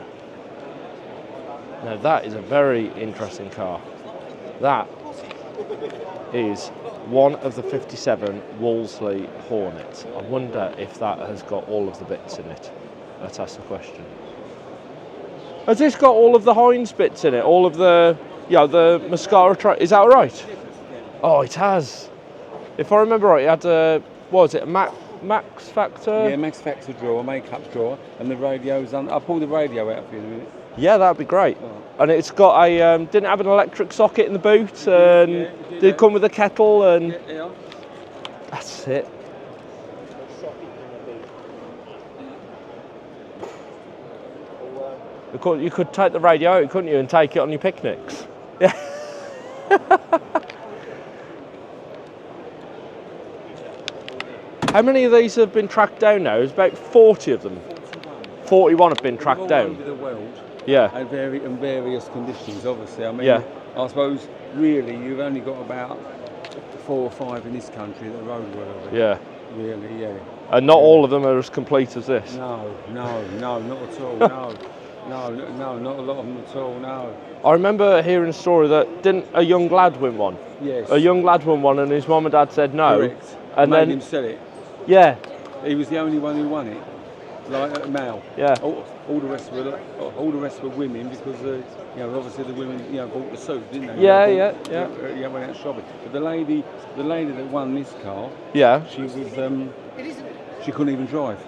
Now that is a very interesting car. That is one of the 57 Wolseley Hornets. I wonder if that has got all of the bits in it. Let's ask the question. Has this got all of the Heinz bits in it? All of the, the mascara is that right? Oh, it has. If I remember right, it had a, what was it, a Max Factor? Yeah, Max Factor drawer, makeup drawer, and the radio's on. I'll pull the radio out for you in a minute. Yeah, that'd be great. Oh. And it's got a, didn't it have an electric socket in the boot, and did it come with a kettle, and Yeah. that's it. You could take the radio out, couldn't you, and take it on your picnics? Yeah. How many of these have been tracked down now? There's about 40 of them. 41 have been tracked down. All over the world. Yeah. And in various conditions, obviously. I mean, Yeah. I suppose really you've only got about 4 or 5 in this country that are roadworthy. Yeah. Really, yeah. And not all of them are as complete as this. No, not at all. No, not a lot of them at all. No. I remember hearing a story that didn't a young lad win one? Yes. A young lad won one, and his mum and dad said no. Correct. And Made then him sell it. yeah, He was the only one who won it. Like at Mal. Yeah. All the rest were women because obviously the women bought the suit, didn't they? Yeah, Yeah, went out shopping. But the lady that won this car, yeah. she was she couldn't even drive.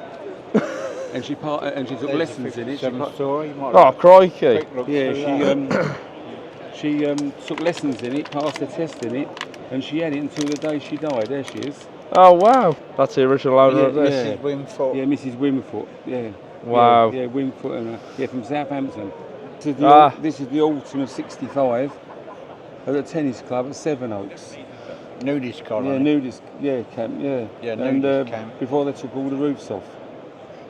and she took lessons in it. Oh crikey! Yeah, she took lessons in it, passed the test in it, and she had it until the day she died. There she is. Oh wow, that's the original owner of this. Yeah. Yeah, Mrs. Wimfoot. Yeah. Wow. Yeah, Wimfoot and from Southampton. This is the autumn of '65 at the tennis club at Sevenoaks. Nudist car. Yeah, nudist. Yeah, camp. Yeah. Yeah, and nudist camp. before they took all the roofs off.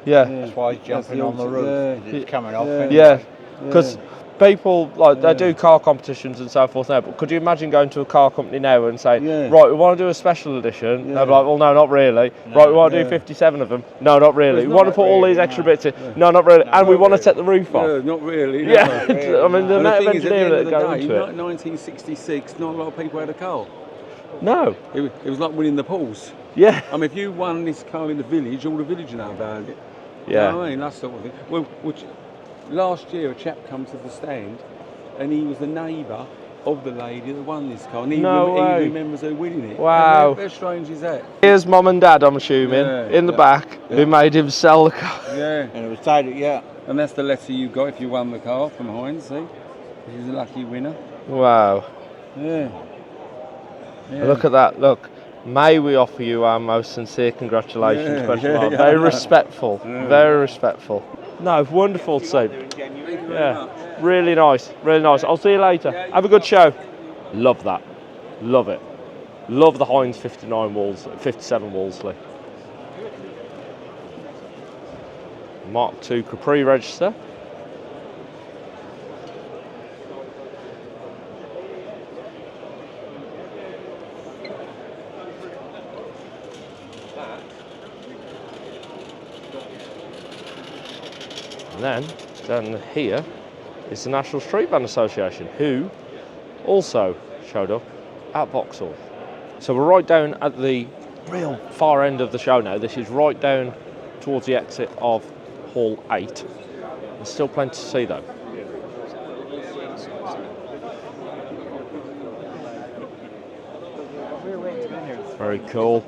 Yeah. That's why he's jumping on the roof. Yeah. It's coming off. Yeah, because people they do car competitions and so forth now. But could you imagine going to a car company now and saying, right, we want to do a special edition? They're like, well, no, not really. Right, we want to do 57 of them? No, not really. We want to put all these extra bits in? No, not really. And we want to take the roof off? Yeah, not really. No. Yeah, I mean the amount of engineering that go into it. 1966, not a lot of people had a car. No. It was like winning the pools. Yeah. I mean, if you won this car in the village, all the village know about it. Yeah. You know what I mean? That sort of thing. Well, last year a chap come to the stand and he was the neighbour of the lady that won this car. And he remembers her winning it. Wow. How strange is that? Here's mum and dad, I'm assuming, in the back, who made him sell the car. Yeah. And it was tied, yeah. And that's the letter you got if you won the car from Heinz, see? He's a lucky winner. Wow. Yeah. Look at that, look. May we offer you our most sincere congratulations, question mark. Very respectful, very respectful. No, wonderful to see. Yeah, really nice, really nice. I'll see you later. Have a good show. Love that, love it. Love the Heinz 57 Wolseley. Mark II Capri register. And then down here is the National Street Band Association, who also showed up at Vauxhall. So we're right down at the real far end of the show now. This is right down towards the exit of Hall 8. There's still plenty to see though. Very cool.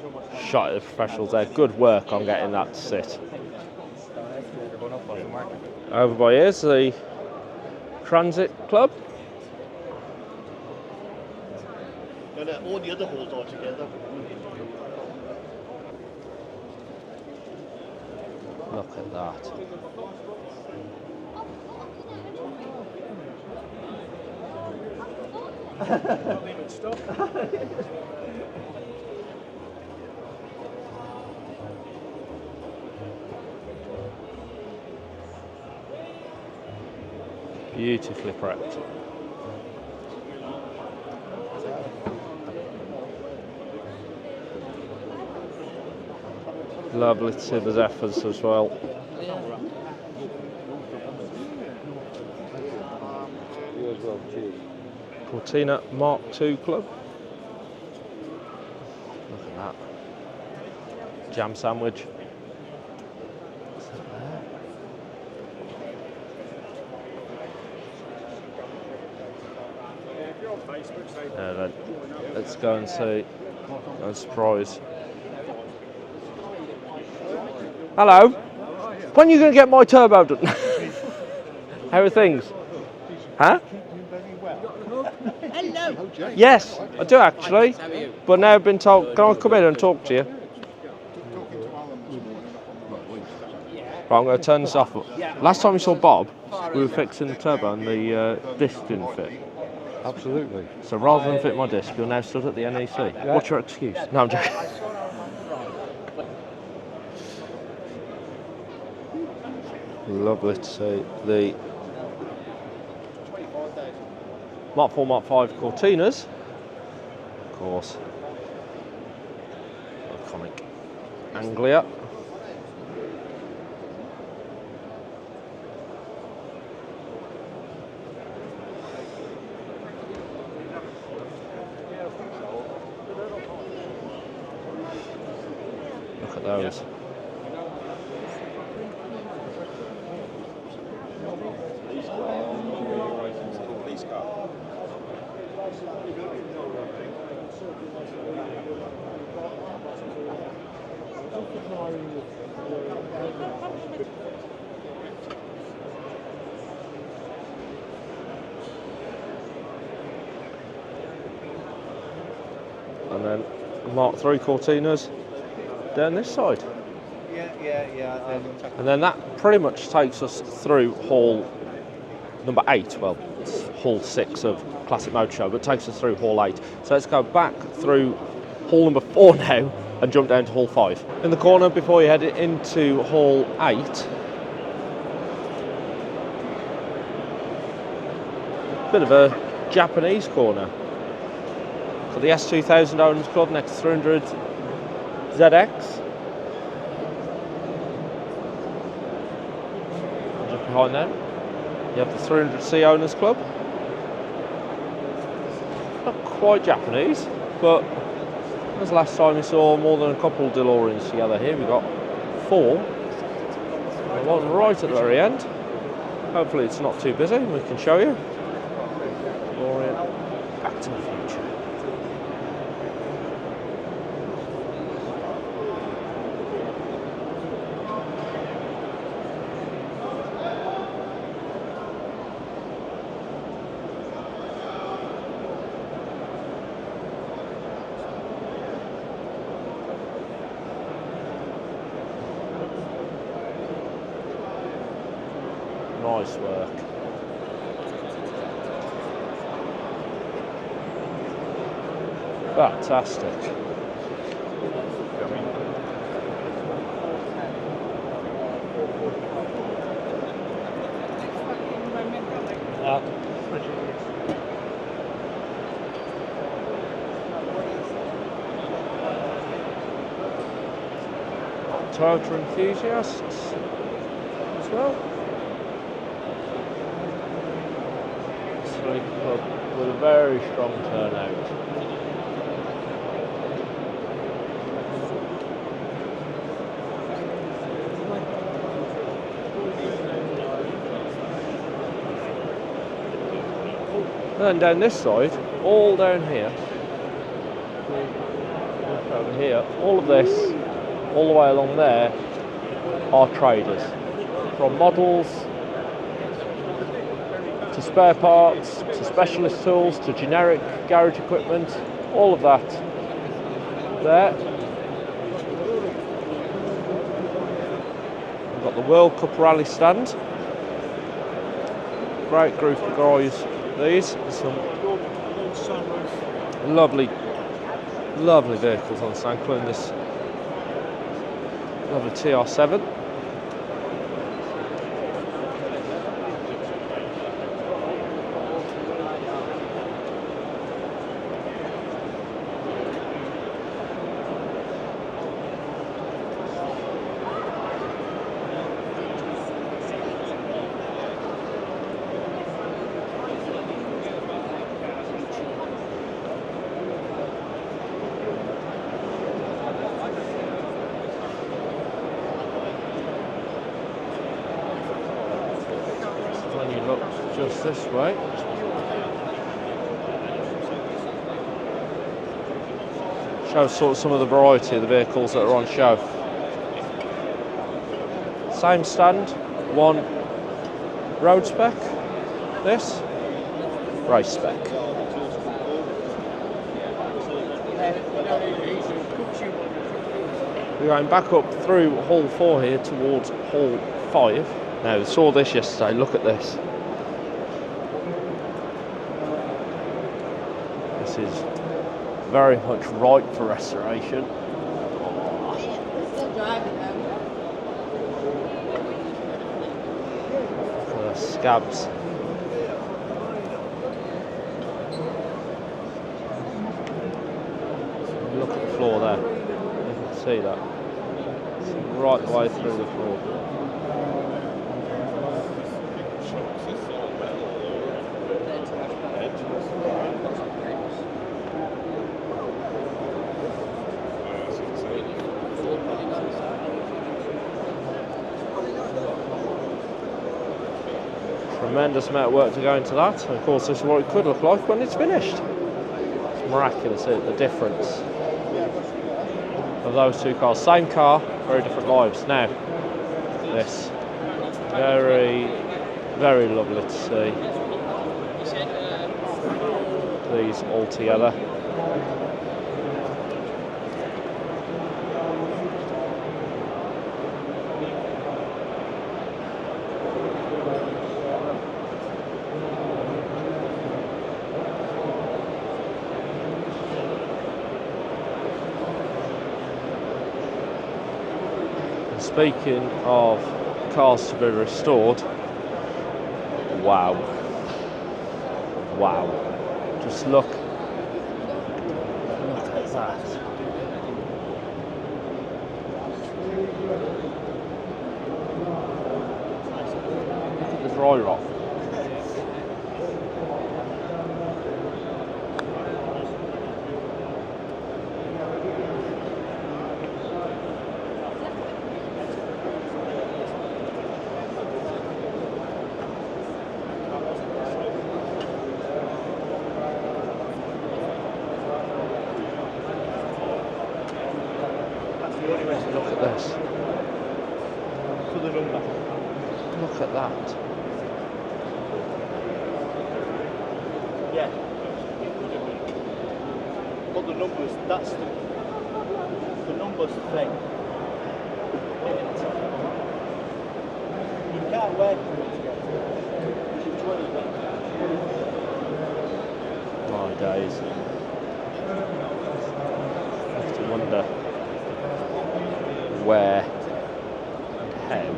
Shot at the professionals there. Good work on getting that to sit. Over by here's the Transit Club. And all the other halls are together. Look at that. Beautifully prepped. Lovely Tibbers efforts as well. Cortina Mark II Club. Look at that. Jam sandwich. Let's go and see. No surprise. Hello. When are you going to get my turbo done? How are things? Huh? Hello. Yes, I do actually. But now I've been told, can I come in and talk to you? Right, I'm going to turn this off. Last time we saw Bob, we were fixing the turbo and the disc didn't fit. Absolutely. So rather than fit my disc, you're now stood at the NEC. Yeah. What's your excuse? No, I'm joking. Lovely to see the Mark 4, Mark 5 Cortinas. Of course. Iconic Anglia. Look at those. And then Mark 3 Cortinas down this side. And then that pretty much takes us through hall number 8. Well, it's hall 6 of Classic Motor Show, but takes us through hall 8. So let's go back through hall number 4 now and jump down to hall 5. In the corner before you head into hall 8, bit of a Japanese corner. So the S2000 Owners Club next to 300 ZX. Just behind them, you have the 300C Owners Club. Not quite Japanese, but as last time we saw more than a couple of DeLoreans together. Here we got 4. The one right at the very end. Hopefully it's not too busy and we can show you. DeLorean, Back to the Future. Nice work. Fantastic. Toyota enthusiasts as well. Club with a very strong turnout. And then down this side, all down here, over here, all of this, all the way along there, are traders. From models to spare parts, to specialist tools, to generic garage equipment, all of that there. We've got the World Cup Rally stand. Great group of guys, these. Some lovely, lovely vehicles on stand, including this lovely TR7. look just this way. Shows sort of some of the variety of the vehicles that are on show. Same stand, one road spec, this race spec. We're going back up through Hall 4 here towards Hall 5. Now, we saw this yesterday, look at this. This is very much ripe for restoration. Still driving though. The scabs. Look at the floor there. You can see that. It's right the way through the floor. Tremendous amount of work to go into that, and of course this is what it could look like when it's finished. It's miraculous, isn't it? The difference of those two cars. Same car, very different lives. Now, this, very, very lovely to see these all together. Speaking of cars to be restored, wow, wow, just look at that. Look at the dry rot. Look at this. To the number. Look at that. Yeah. But the numbers, that's the numbers thing. You can't wait for it to My days. I have to wonder where and how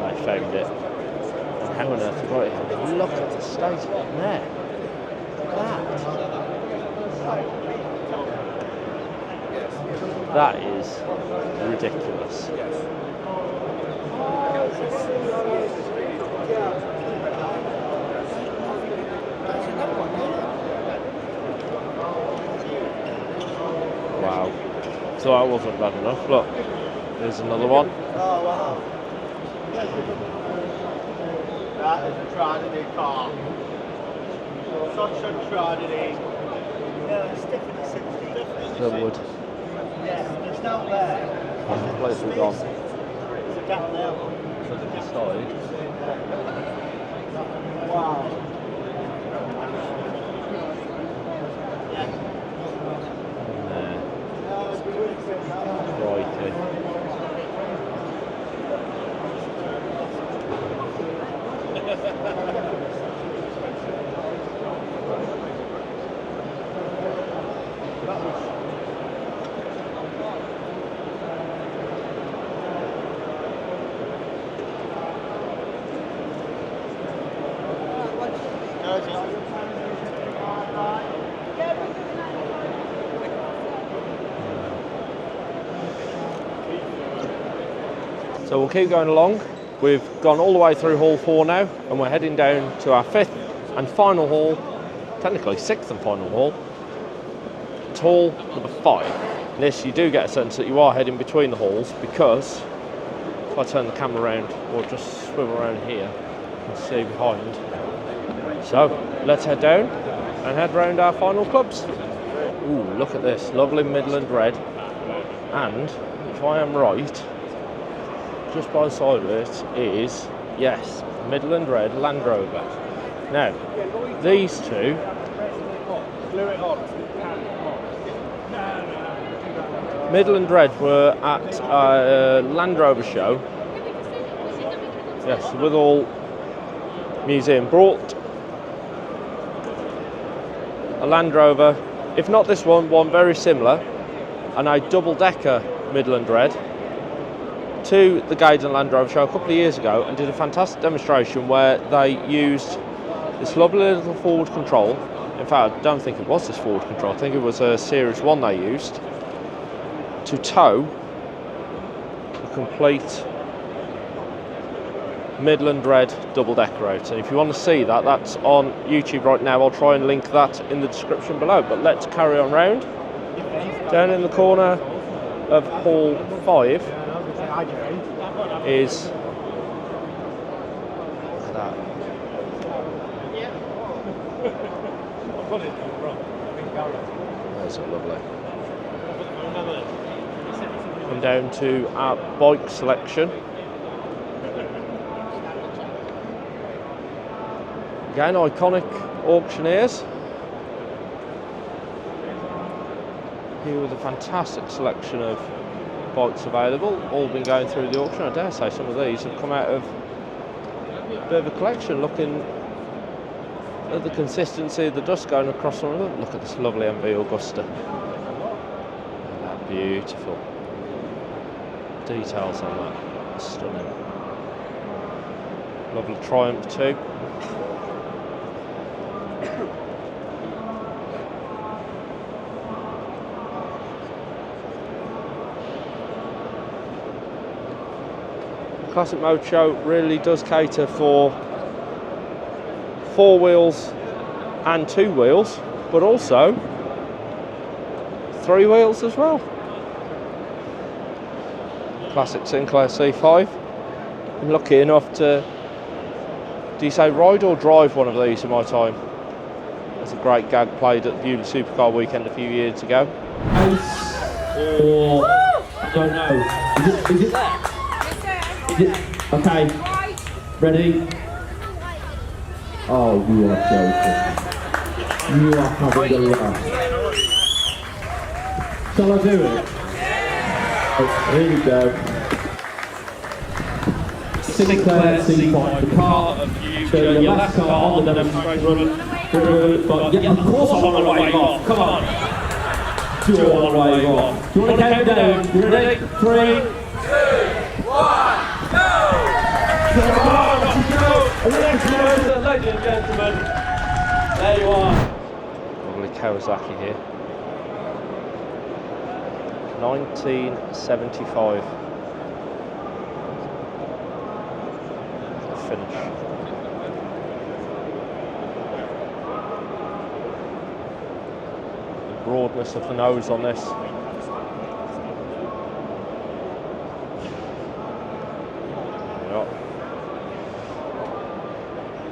I found it and how on earth I got it. I mean, look at the state of it there. That is ridiculous. Wow. So that wasn't bad enough. Look, there's another one. Oh wow. That is a tragedy car. Such a tragedy. Yeah, it's definitely 60. The wood. Yeah, it's down there. It's completely gone. It's a gap there. To the side. Wow. Crikey. So we'll keep going along. We've gone all the way through Hall 4 now, and we're heading down to our 5th and final hall, technically 6th and final hall. It's hall number 5. And this, you do get a sense that you are heading between the halls, because if I turn the camera around or just swivel around here, can see behind. So let's head down and head round our final clubs. Ooh, look at this, lovely Midland red, and if I am right, just by the side of it is, yes, Midland red Land Rover. Now, these two, Midland red were at a Land Rover show, yes, the Withall Museum brought a Land Rover, if not this one very similar, and a double-decker Midland red to the Gaydon Land Rover show a couple of years ago, and did a fantastic demonstration where they used this lovely little forward control. In fact, I don't think it was this forward control, I think it was a Series 1 they used to tow a complete Midland red double-decker out. And if you want to see that, that's on YouTube right now. I'll try and link that in the description below. But let's carry on round. Down in the corner of Hall 5 is, look at that. Those are lovely. Come down to our bike selection. Again, iconic auctioneers. Here with a fantastic selection of bikes available, all been going through the auction. I dare say some of these have come out of a bit of a collection, looking at the consistency of the dust going across some of them. Look at this lovely MV Augusta. Isn't that beautiful? Details on that, stunning. Lovely Triumph too. Classic Mode Show really does cater for 4 wheels and 2 wheels, but also 3 wheels as well. Classic Sinclair C5. I'm lucky enough to, do you say ride or drive one of these in my time? There's a great gag played at Beaulieu Supercar weekend a few years ago. Or, I don't know, is it there? Okay, ready? Oh, you are joking. You are having a laugh. Shall I do it? Oh, here we go. Sinclair C5, the car of the last car on the demonstration. But yeah, of course I want to wave off. Come on. Do you want to wave off? Do you want to count down? You ready? 3, 2, 1, go! Ladies and gentlemen, there you are. Lovely Kawasaki here. 1975. The finish. The broadness of the nose on this.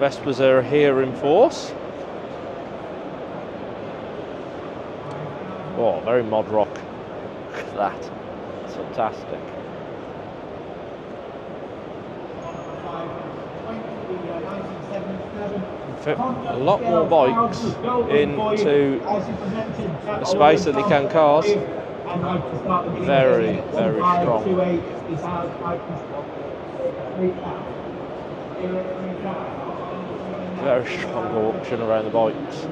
Vespers are here in force. Oh, very mod rock. Look at that. It's fantastic. Fit a lot more bikes into the space that they can cars. Very, very strong. Very strong auction around the bikes.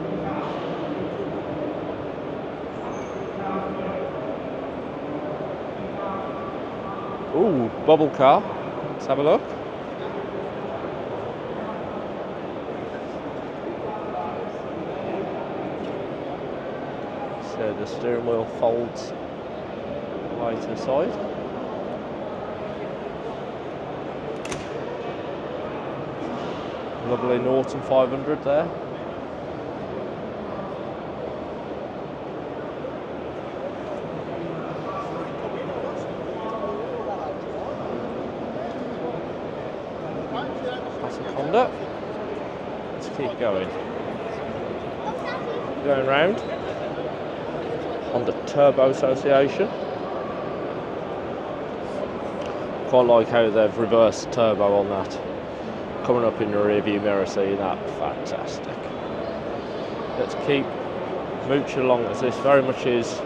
Ooh, bubble car. Let's have a look. So the steering wheel folds away to the side. Lovely Norton 500 there. Classic Honda. Let's keep going. Going round. Honda Turbo Association. Quite like how they've reversed turbo on that. Coming up in the rear view mirror, seeing that, fantastic. Let's keep mooching along as this very much is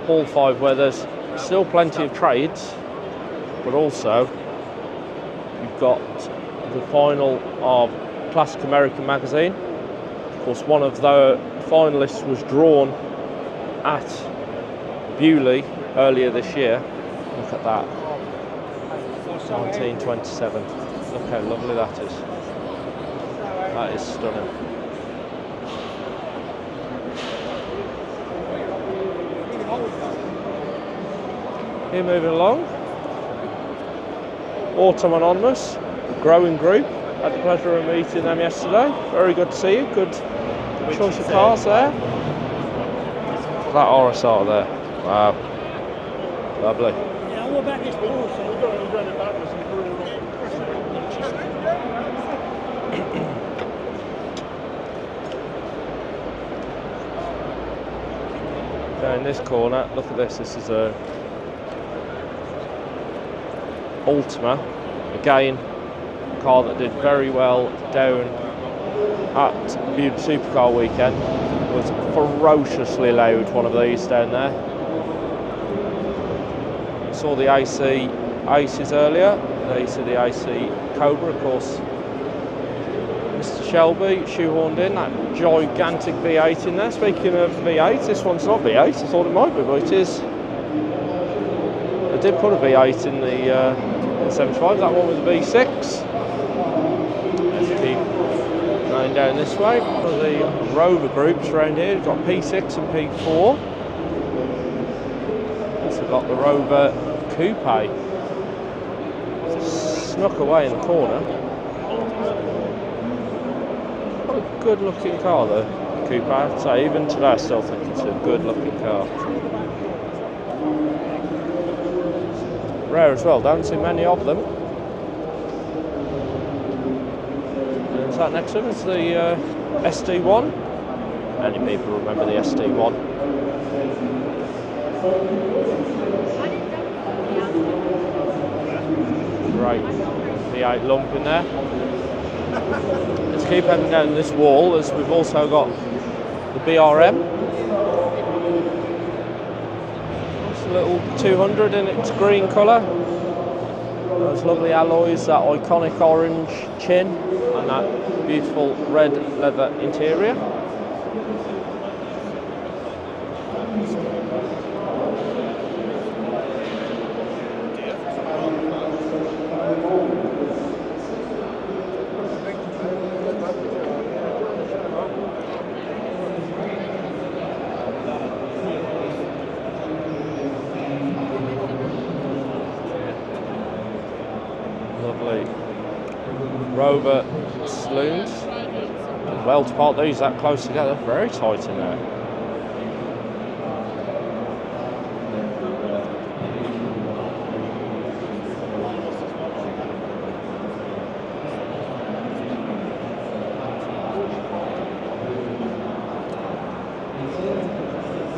all 5 weathers. Still plenty of trades, but also you've got the final of Classic American magazine. Of course, one of the finalists was drawn at Beaulieu earlier this year. Look at that. 1927. Look how lovely that is. That is stunning. Here moving along. Autumn Anonymous, growing group. Had the pleasure of meeting them yesterday. Very good to see you. Good choice of cars there. That RSR there. Wow. Lovely. Yeah, what about this Porsche? Down in this corner, look at this. This is a Ultima. Again, a car that did very well down at Beaulieu Supercar weekend. Was ferociously loud, one of these down there. Saw the AC Aces earlier. There you see the AC Cobra, of course. Mr. Shelby shoehorned in that gigantic V8 in there. Speaking of V8, this one's not V8. I thought it might be, but it is. I did put a V8 in the 75. That one was a V6. Let's keep going down this way. One of the Rover groups around here. We've got P6 and P4. Also got the Rover Coupe. Snuck away in the corner. What a good looking car though, Coupe. I'd say even today I still think it's a good looking car. Rare as well, don't see many of them. And that next one is the SD1. Many people remember the SD1. Great V8 lump in there. Let's keep heading down this wall as we've also got the BRM. It's a little 200 in its green colour. Those lovely alloys, that iconic orange chin and that beautiful red leather interior. Lovely Rover saloons. Well to park these that close together, very tight in there.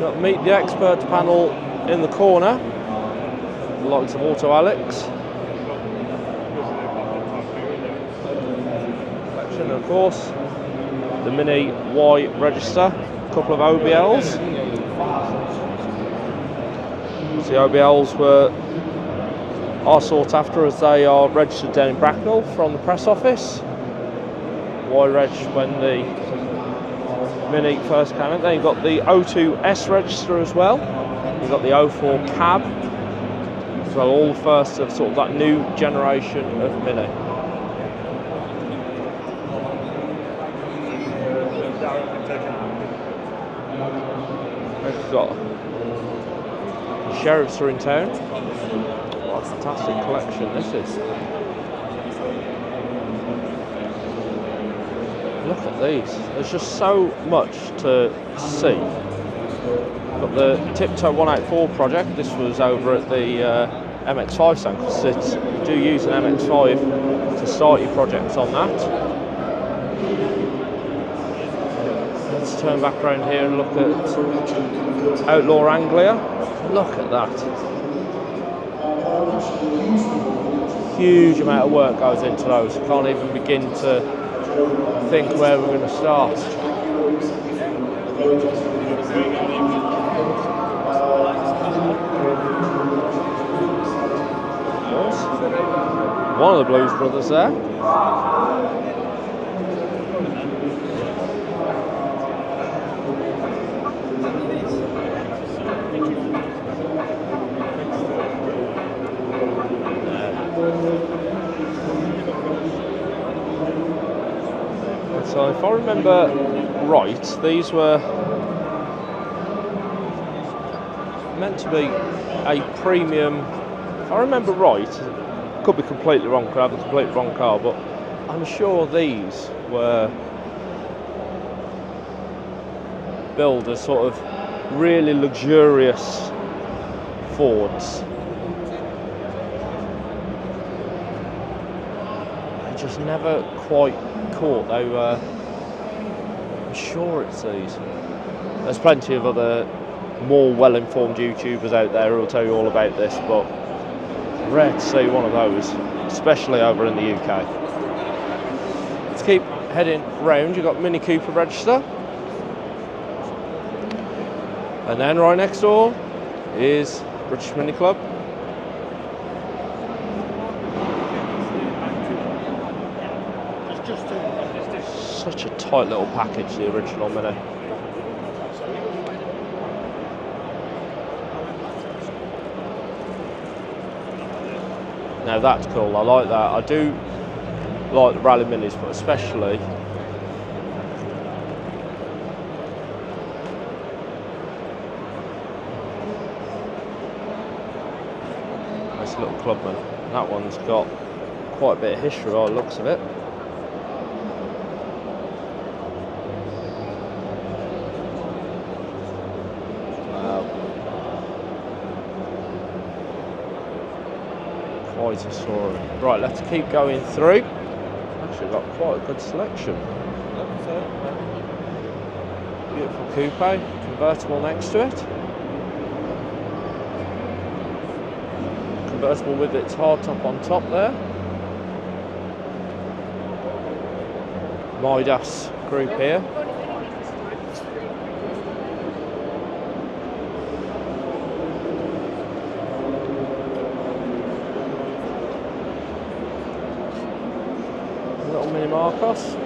Got Meet the Expert panel in the corner. The likes of Auto Alex. And of course, the Mini Y register, a couple of OBLs. So the OBLs are sought after as they are registered down in Bracknell from the press office. Y reg when the Mini first came out. Then you've got the O2S register as well. You've got the 04 cab as well, all the first of sort of that new generation of Mini. We've got the sheriffs are in town. What a fantastic collection this is. Look at these. There's just so much to see. Got the Tiptoe 184 project. This was over at the MX-5 stand, because you do use an MX-5 to start your projects on that. Let's turn back around here and look at Outlaw Anglia. Look at that. Huge amount of work goes into those. Can't even begin to think where we're going to start. One of the Blues Brothers there. So if I remember right, these were meant to be a premium, if I remember right, could be completely wrong, could have a completely wrong car, but I'm sure these were billed as sort of really luxurious Fords. I just never quite caught. They were, I'm sure it's these. There's plenty of other more well-informed YouTubers out there who will tell you all about this, but rare to see one of those, especially over in the UK. Let's keep heading round. You've got Mini Cooper register, and then right next door is British Mini Club. Such a tight little package, the original Mini. Now that's cool, I like that. I do like the Rally Minis, but especially this little Clubman. That one's got quite a bit of history by the looks of it. Quite a story. Right, let's keep going through. Actually got quite a good selection. Beautiful coupe, convertible next to it. Convertible with its hardtop on top there. Midas group here. Little Mini Marcos.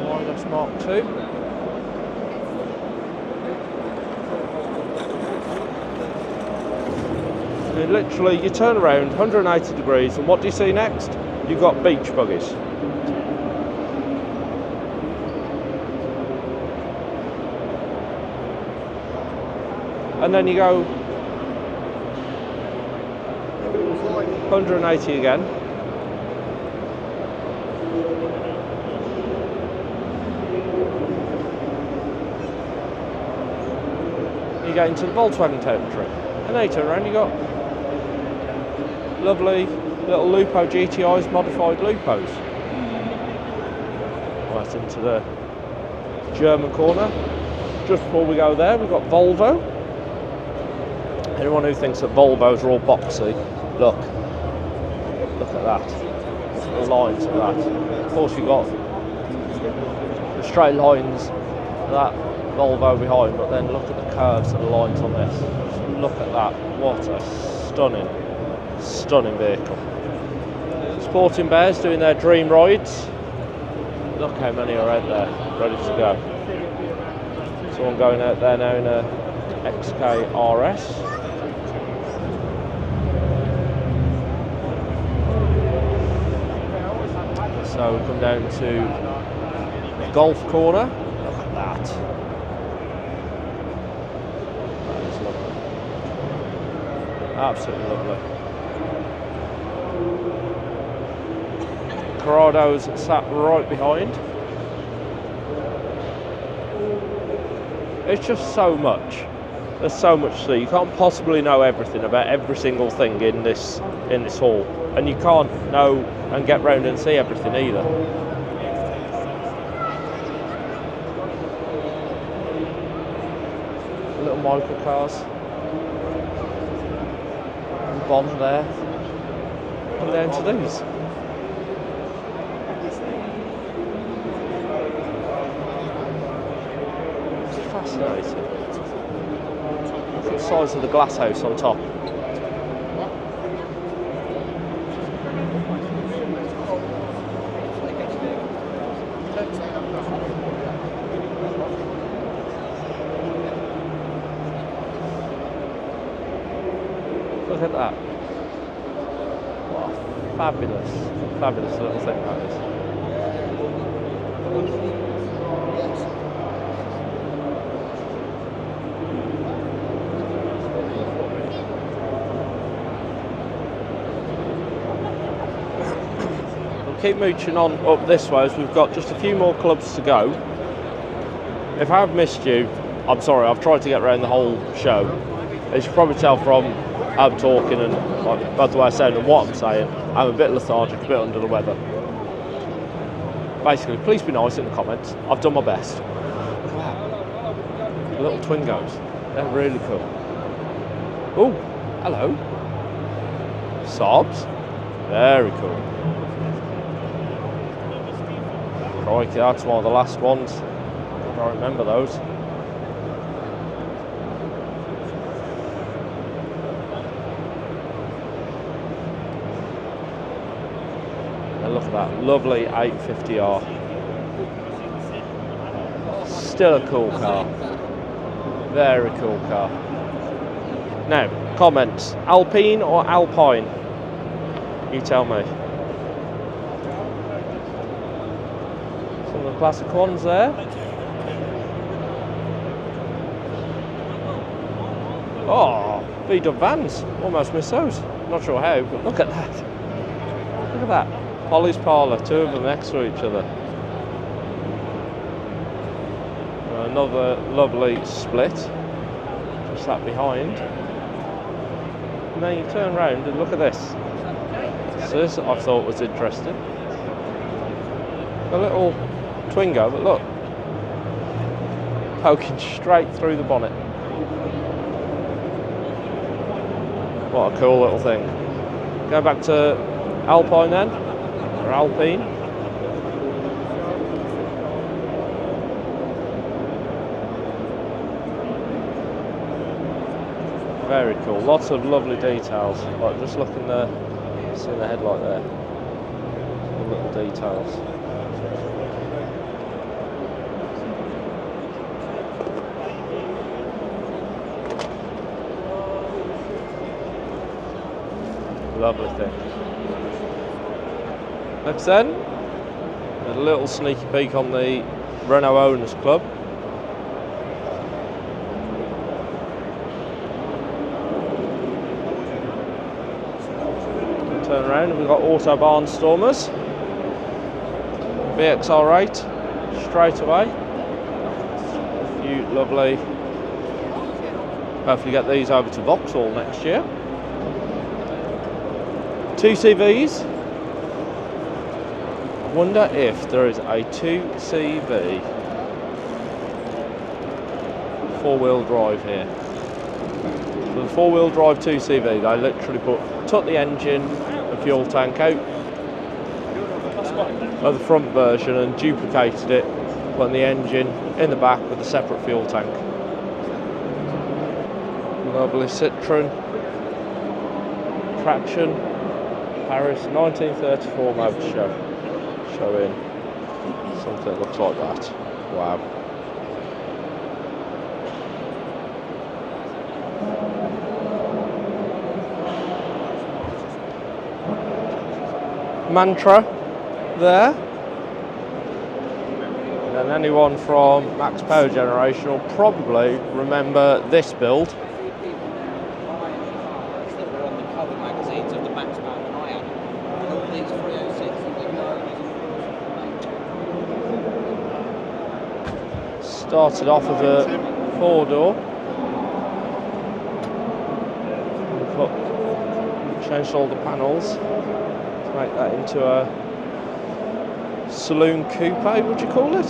Midas Mark II. And literally, you turn around 180 degrees, and what do you see next? You've got beach buggies. And then you go 180 again. You get into the Volkswagen territory. And then you turn around, you got lovely little Lupo GTIs, modified Lupos. Right into the German corner. Just before we go there, we've got Volvo. Anyone who thinks that Volvos are all boxy, look at that. The lines of that. Of course, you've got the straight lines of that Volvo behind, but then look at the curves and the lines on this. Look at that. What a stunning vehicle. Sporting Bears doing their dream rides. Look how many are out there ready to go. Someone going out there now in a XK RS. So we come down to the Golf corner. Look at that. That is lovely. Absolutely lovely. Corrado's sat right behind. It's just so much. There's so much to see. You can't possibly know everything about every single thing in this hall, and you can't know and get round and see everything either. Little microcars. Bond there. And down to these. It's fascinating. Look at the size of the glass house on top. Look at that. What a fabulous little thing that is. We'll keep mooching on up this way as we've got just a few more clubs to go. If I have missed you, I'm sorry, I've tried to get around the whole show. As you can probably tell from I'm talking and by the way I sound and what I'm saying, I'm a bit lethargic, a bit under the weather. Basically, please be nice in the comments. I've done my best. Wow. Little Twingos. They're really cool. Oh, hello. Saabs. Very cool. Crikey, that's one of the last ones. I remember those. Look at that lovely 850R. Still a cool car. Very cool car. Now, comments. Alpine or Alpine? You tell me. Some of the classic ones there. Oh, V-dub vans. Almost missed those. Not sure how, but look at that. Look at that. Polly's Parlour, two of them next to each other. Another lovely split, just that behind. And then you turn around and look at this. So this I thought was interesting. A little Twingo, but look, poking straight through the bonnet. What a cool little thing. Go back to Alpine then. Alpine. Very cool. Lots of lovely details. Like just looking there, seeing the headlight there. The little details. Lovely thing. Next then, a little sneaky peek on the Renault Owners Club. Turn around and we've got Auto Barnstormers. VXR8 straight away. A few lovely. Hopefully get these over to Vauxhall next year. 2CVs. Wonder if there is a 2CV four-wheel drive here. So the four-wheel drive 2CV, they literally took the engine and fuel tank out of the front version and duplicated it, putting the engine in the back with a separate fuel tank. Lovely Citroen traction, Paris 1934 motor show. Showing something that looks like that. Wow. Mantra there. And then anyone from Max Power Generation will probably remember this build. Started off as a 4-door. Changed all the panels to make that into a saloon coupe, would you call it?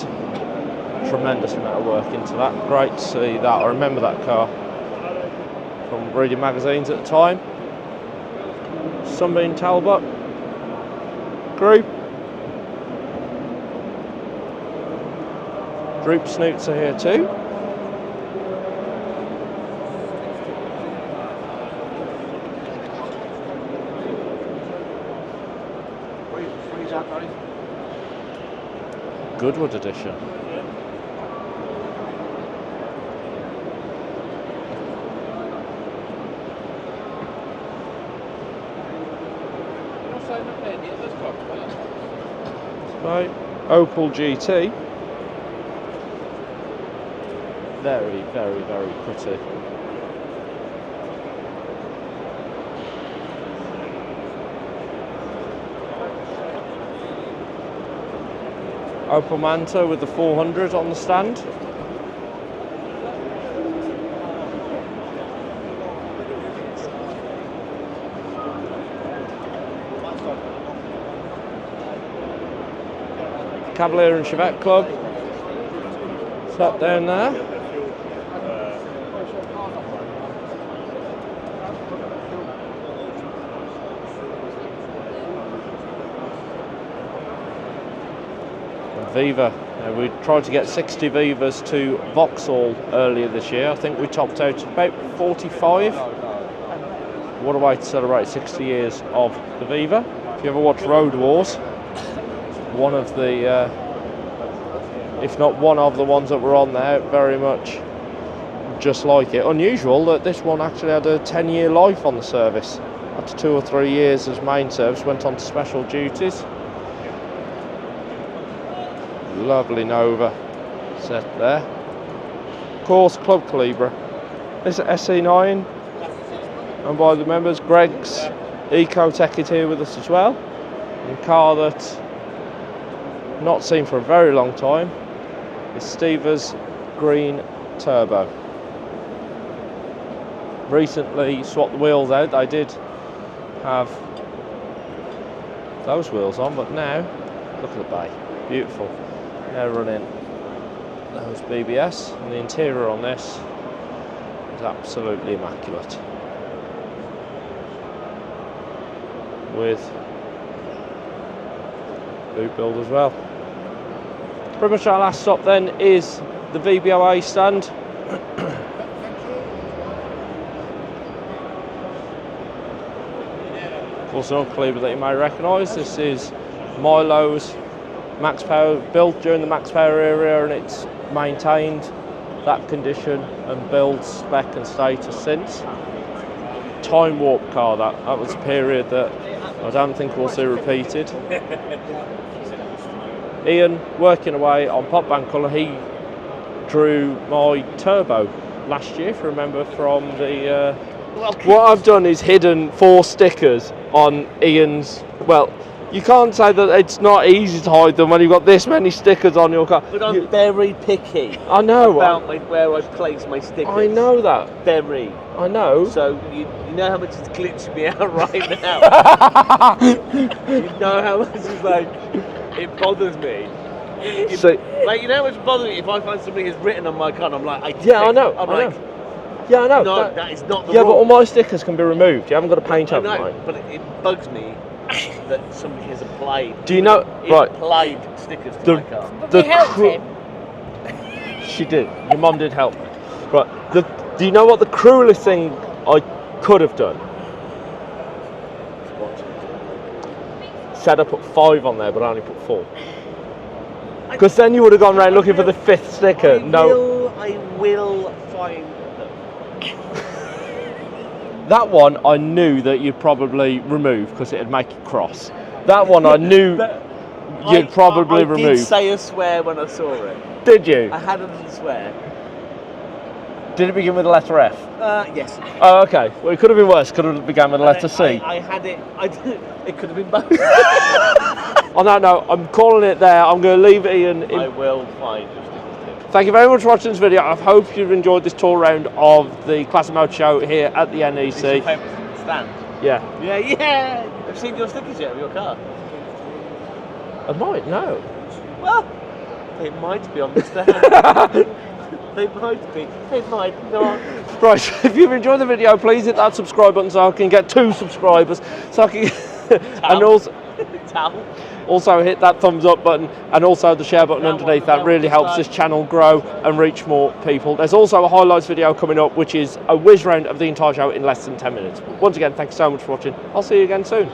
Tremendous amount of work into that. Great to see that. I remember that car from reading magazines at the time. Sunbeam Talbot group. Droop snoots are here too. Goodwood edition. Right, Opel GT. Very, very, very pretty. Opel Manta with the 400 on the stand. Cavalier and Chevette Club. It's up down there. Viva. We tried to get 60 Vivas to Vauxhall earlier this year. I think we topped out about 45. What a way to celebrate 60 years of the Viva. If you ever watch Road Wars, one of the, if not one of the ones that were on there, very much just like it. Unusual that this one actually had a 10-year life on the service. After 2 or 3 years as main service, went on to special duties. Lovely Nova set there. Of course, Club Calibra. This is SE9, and by the members, Greg's Ecotech is here with us as well. And a car that not seen for a very long time is Steve's Green Turbo. Recently swapped the wheels out. They did have those wheels on, but now look at the bay, beautiful. Now running those BBS, and the interior on this is absolutely immaculate. With boot build as well. Pretty much our last stop then is the VBOA stand. Also another Calibra that you may recognise. This is Milo's Max Power, built during the Max Power era, and it's maintained that condition and build spec and status since. Time warp car, that was a period that I don't think we'll see repeated. Ian, working away on Pop Band Colour, he drew my turbo last year, if you remember from the... What I've done is hidden 4 stickers on Ian's, well, you can't say that it's not easy to hide them when you've got this many stickers on your car. But I'm very picky. I know. About where I place my stickers. I know that. Very. I know. So you know how much it's glitching me out right now. You know how much it's like, it bothers me. Like, you know how much bothers me if I find something is written on my car and I'm like, I know. Yeah, I know. No, that is not the Yeah, rule. but all my stickers can be removed. You haven't got to paint over mine. But it bugs me that somebody has applied. Do you know? Right. Applied stickers to my car. They helped him. She did. Your mum did help. Right. Do you know what the cruelest thing I could have done? Said I put 5 on there, but I only put 4. Because then you would have gone around looking for the 5th sticker. I will find them. That one I knew that you'd probably remove because it'd make it cross. That one I knew you'd probably remove. I did say a swear when I saw it. Did you? I had a swear. Did it begin with the letter F? Yes. Oh, okay. Well, it could have been worse. Could have begun with the letter C. I had it. It could have been both. On that note, I'm calling it there. I'm going to leave Ian in. I will find your stickers too. thank you very much for watching this video. I hope you've enjoyed this tour round of the Classic Motor Show here at the NEC. Is your favourite stand? Yeah. Yeah. Have you seen your stickers yet of your car? I might, no. Well, they might be on the stand. They might be. They might not. Right, if you've enjoyed the video, please hit that subscribe button so I can get 2 subscribers. So I can and also hit that thumbs up button and also the share button underneath. That really helps this channel grow and reach more people. There's also a highlights video coming up, which is a whiz round of the entire show in less than 10 minutes. Once again, thanks so much for watching. I'll see you again soon.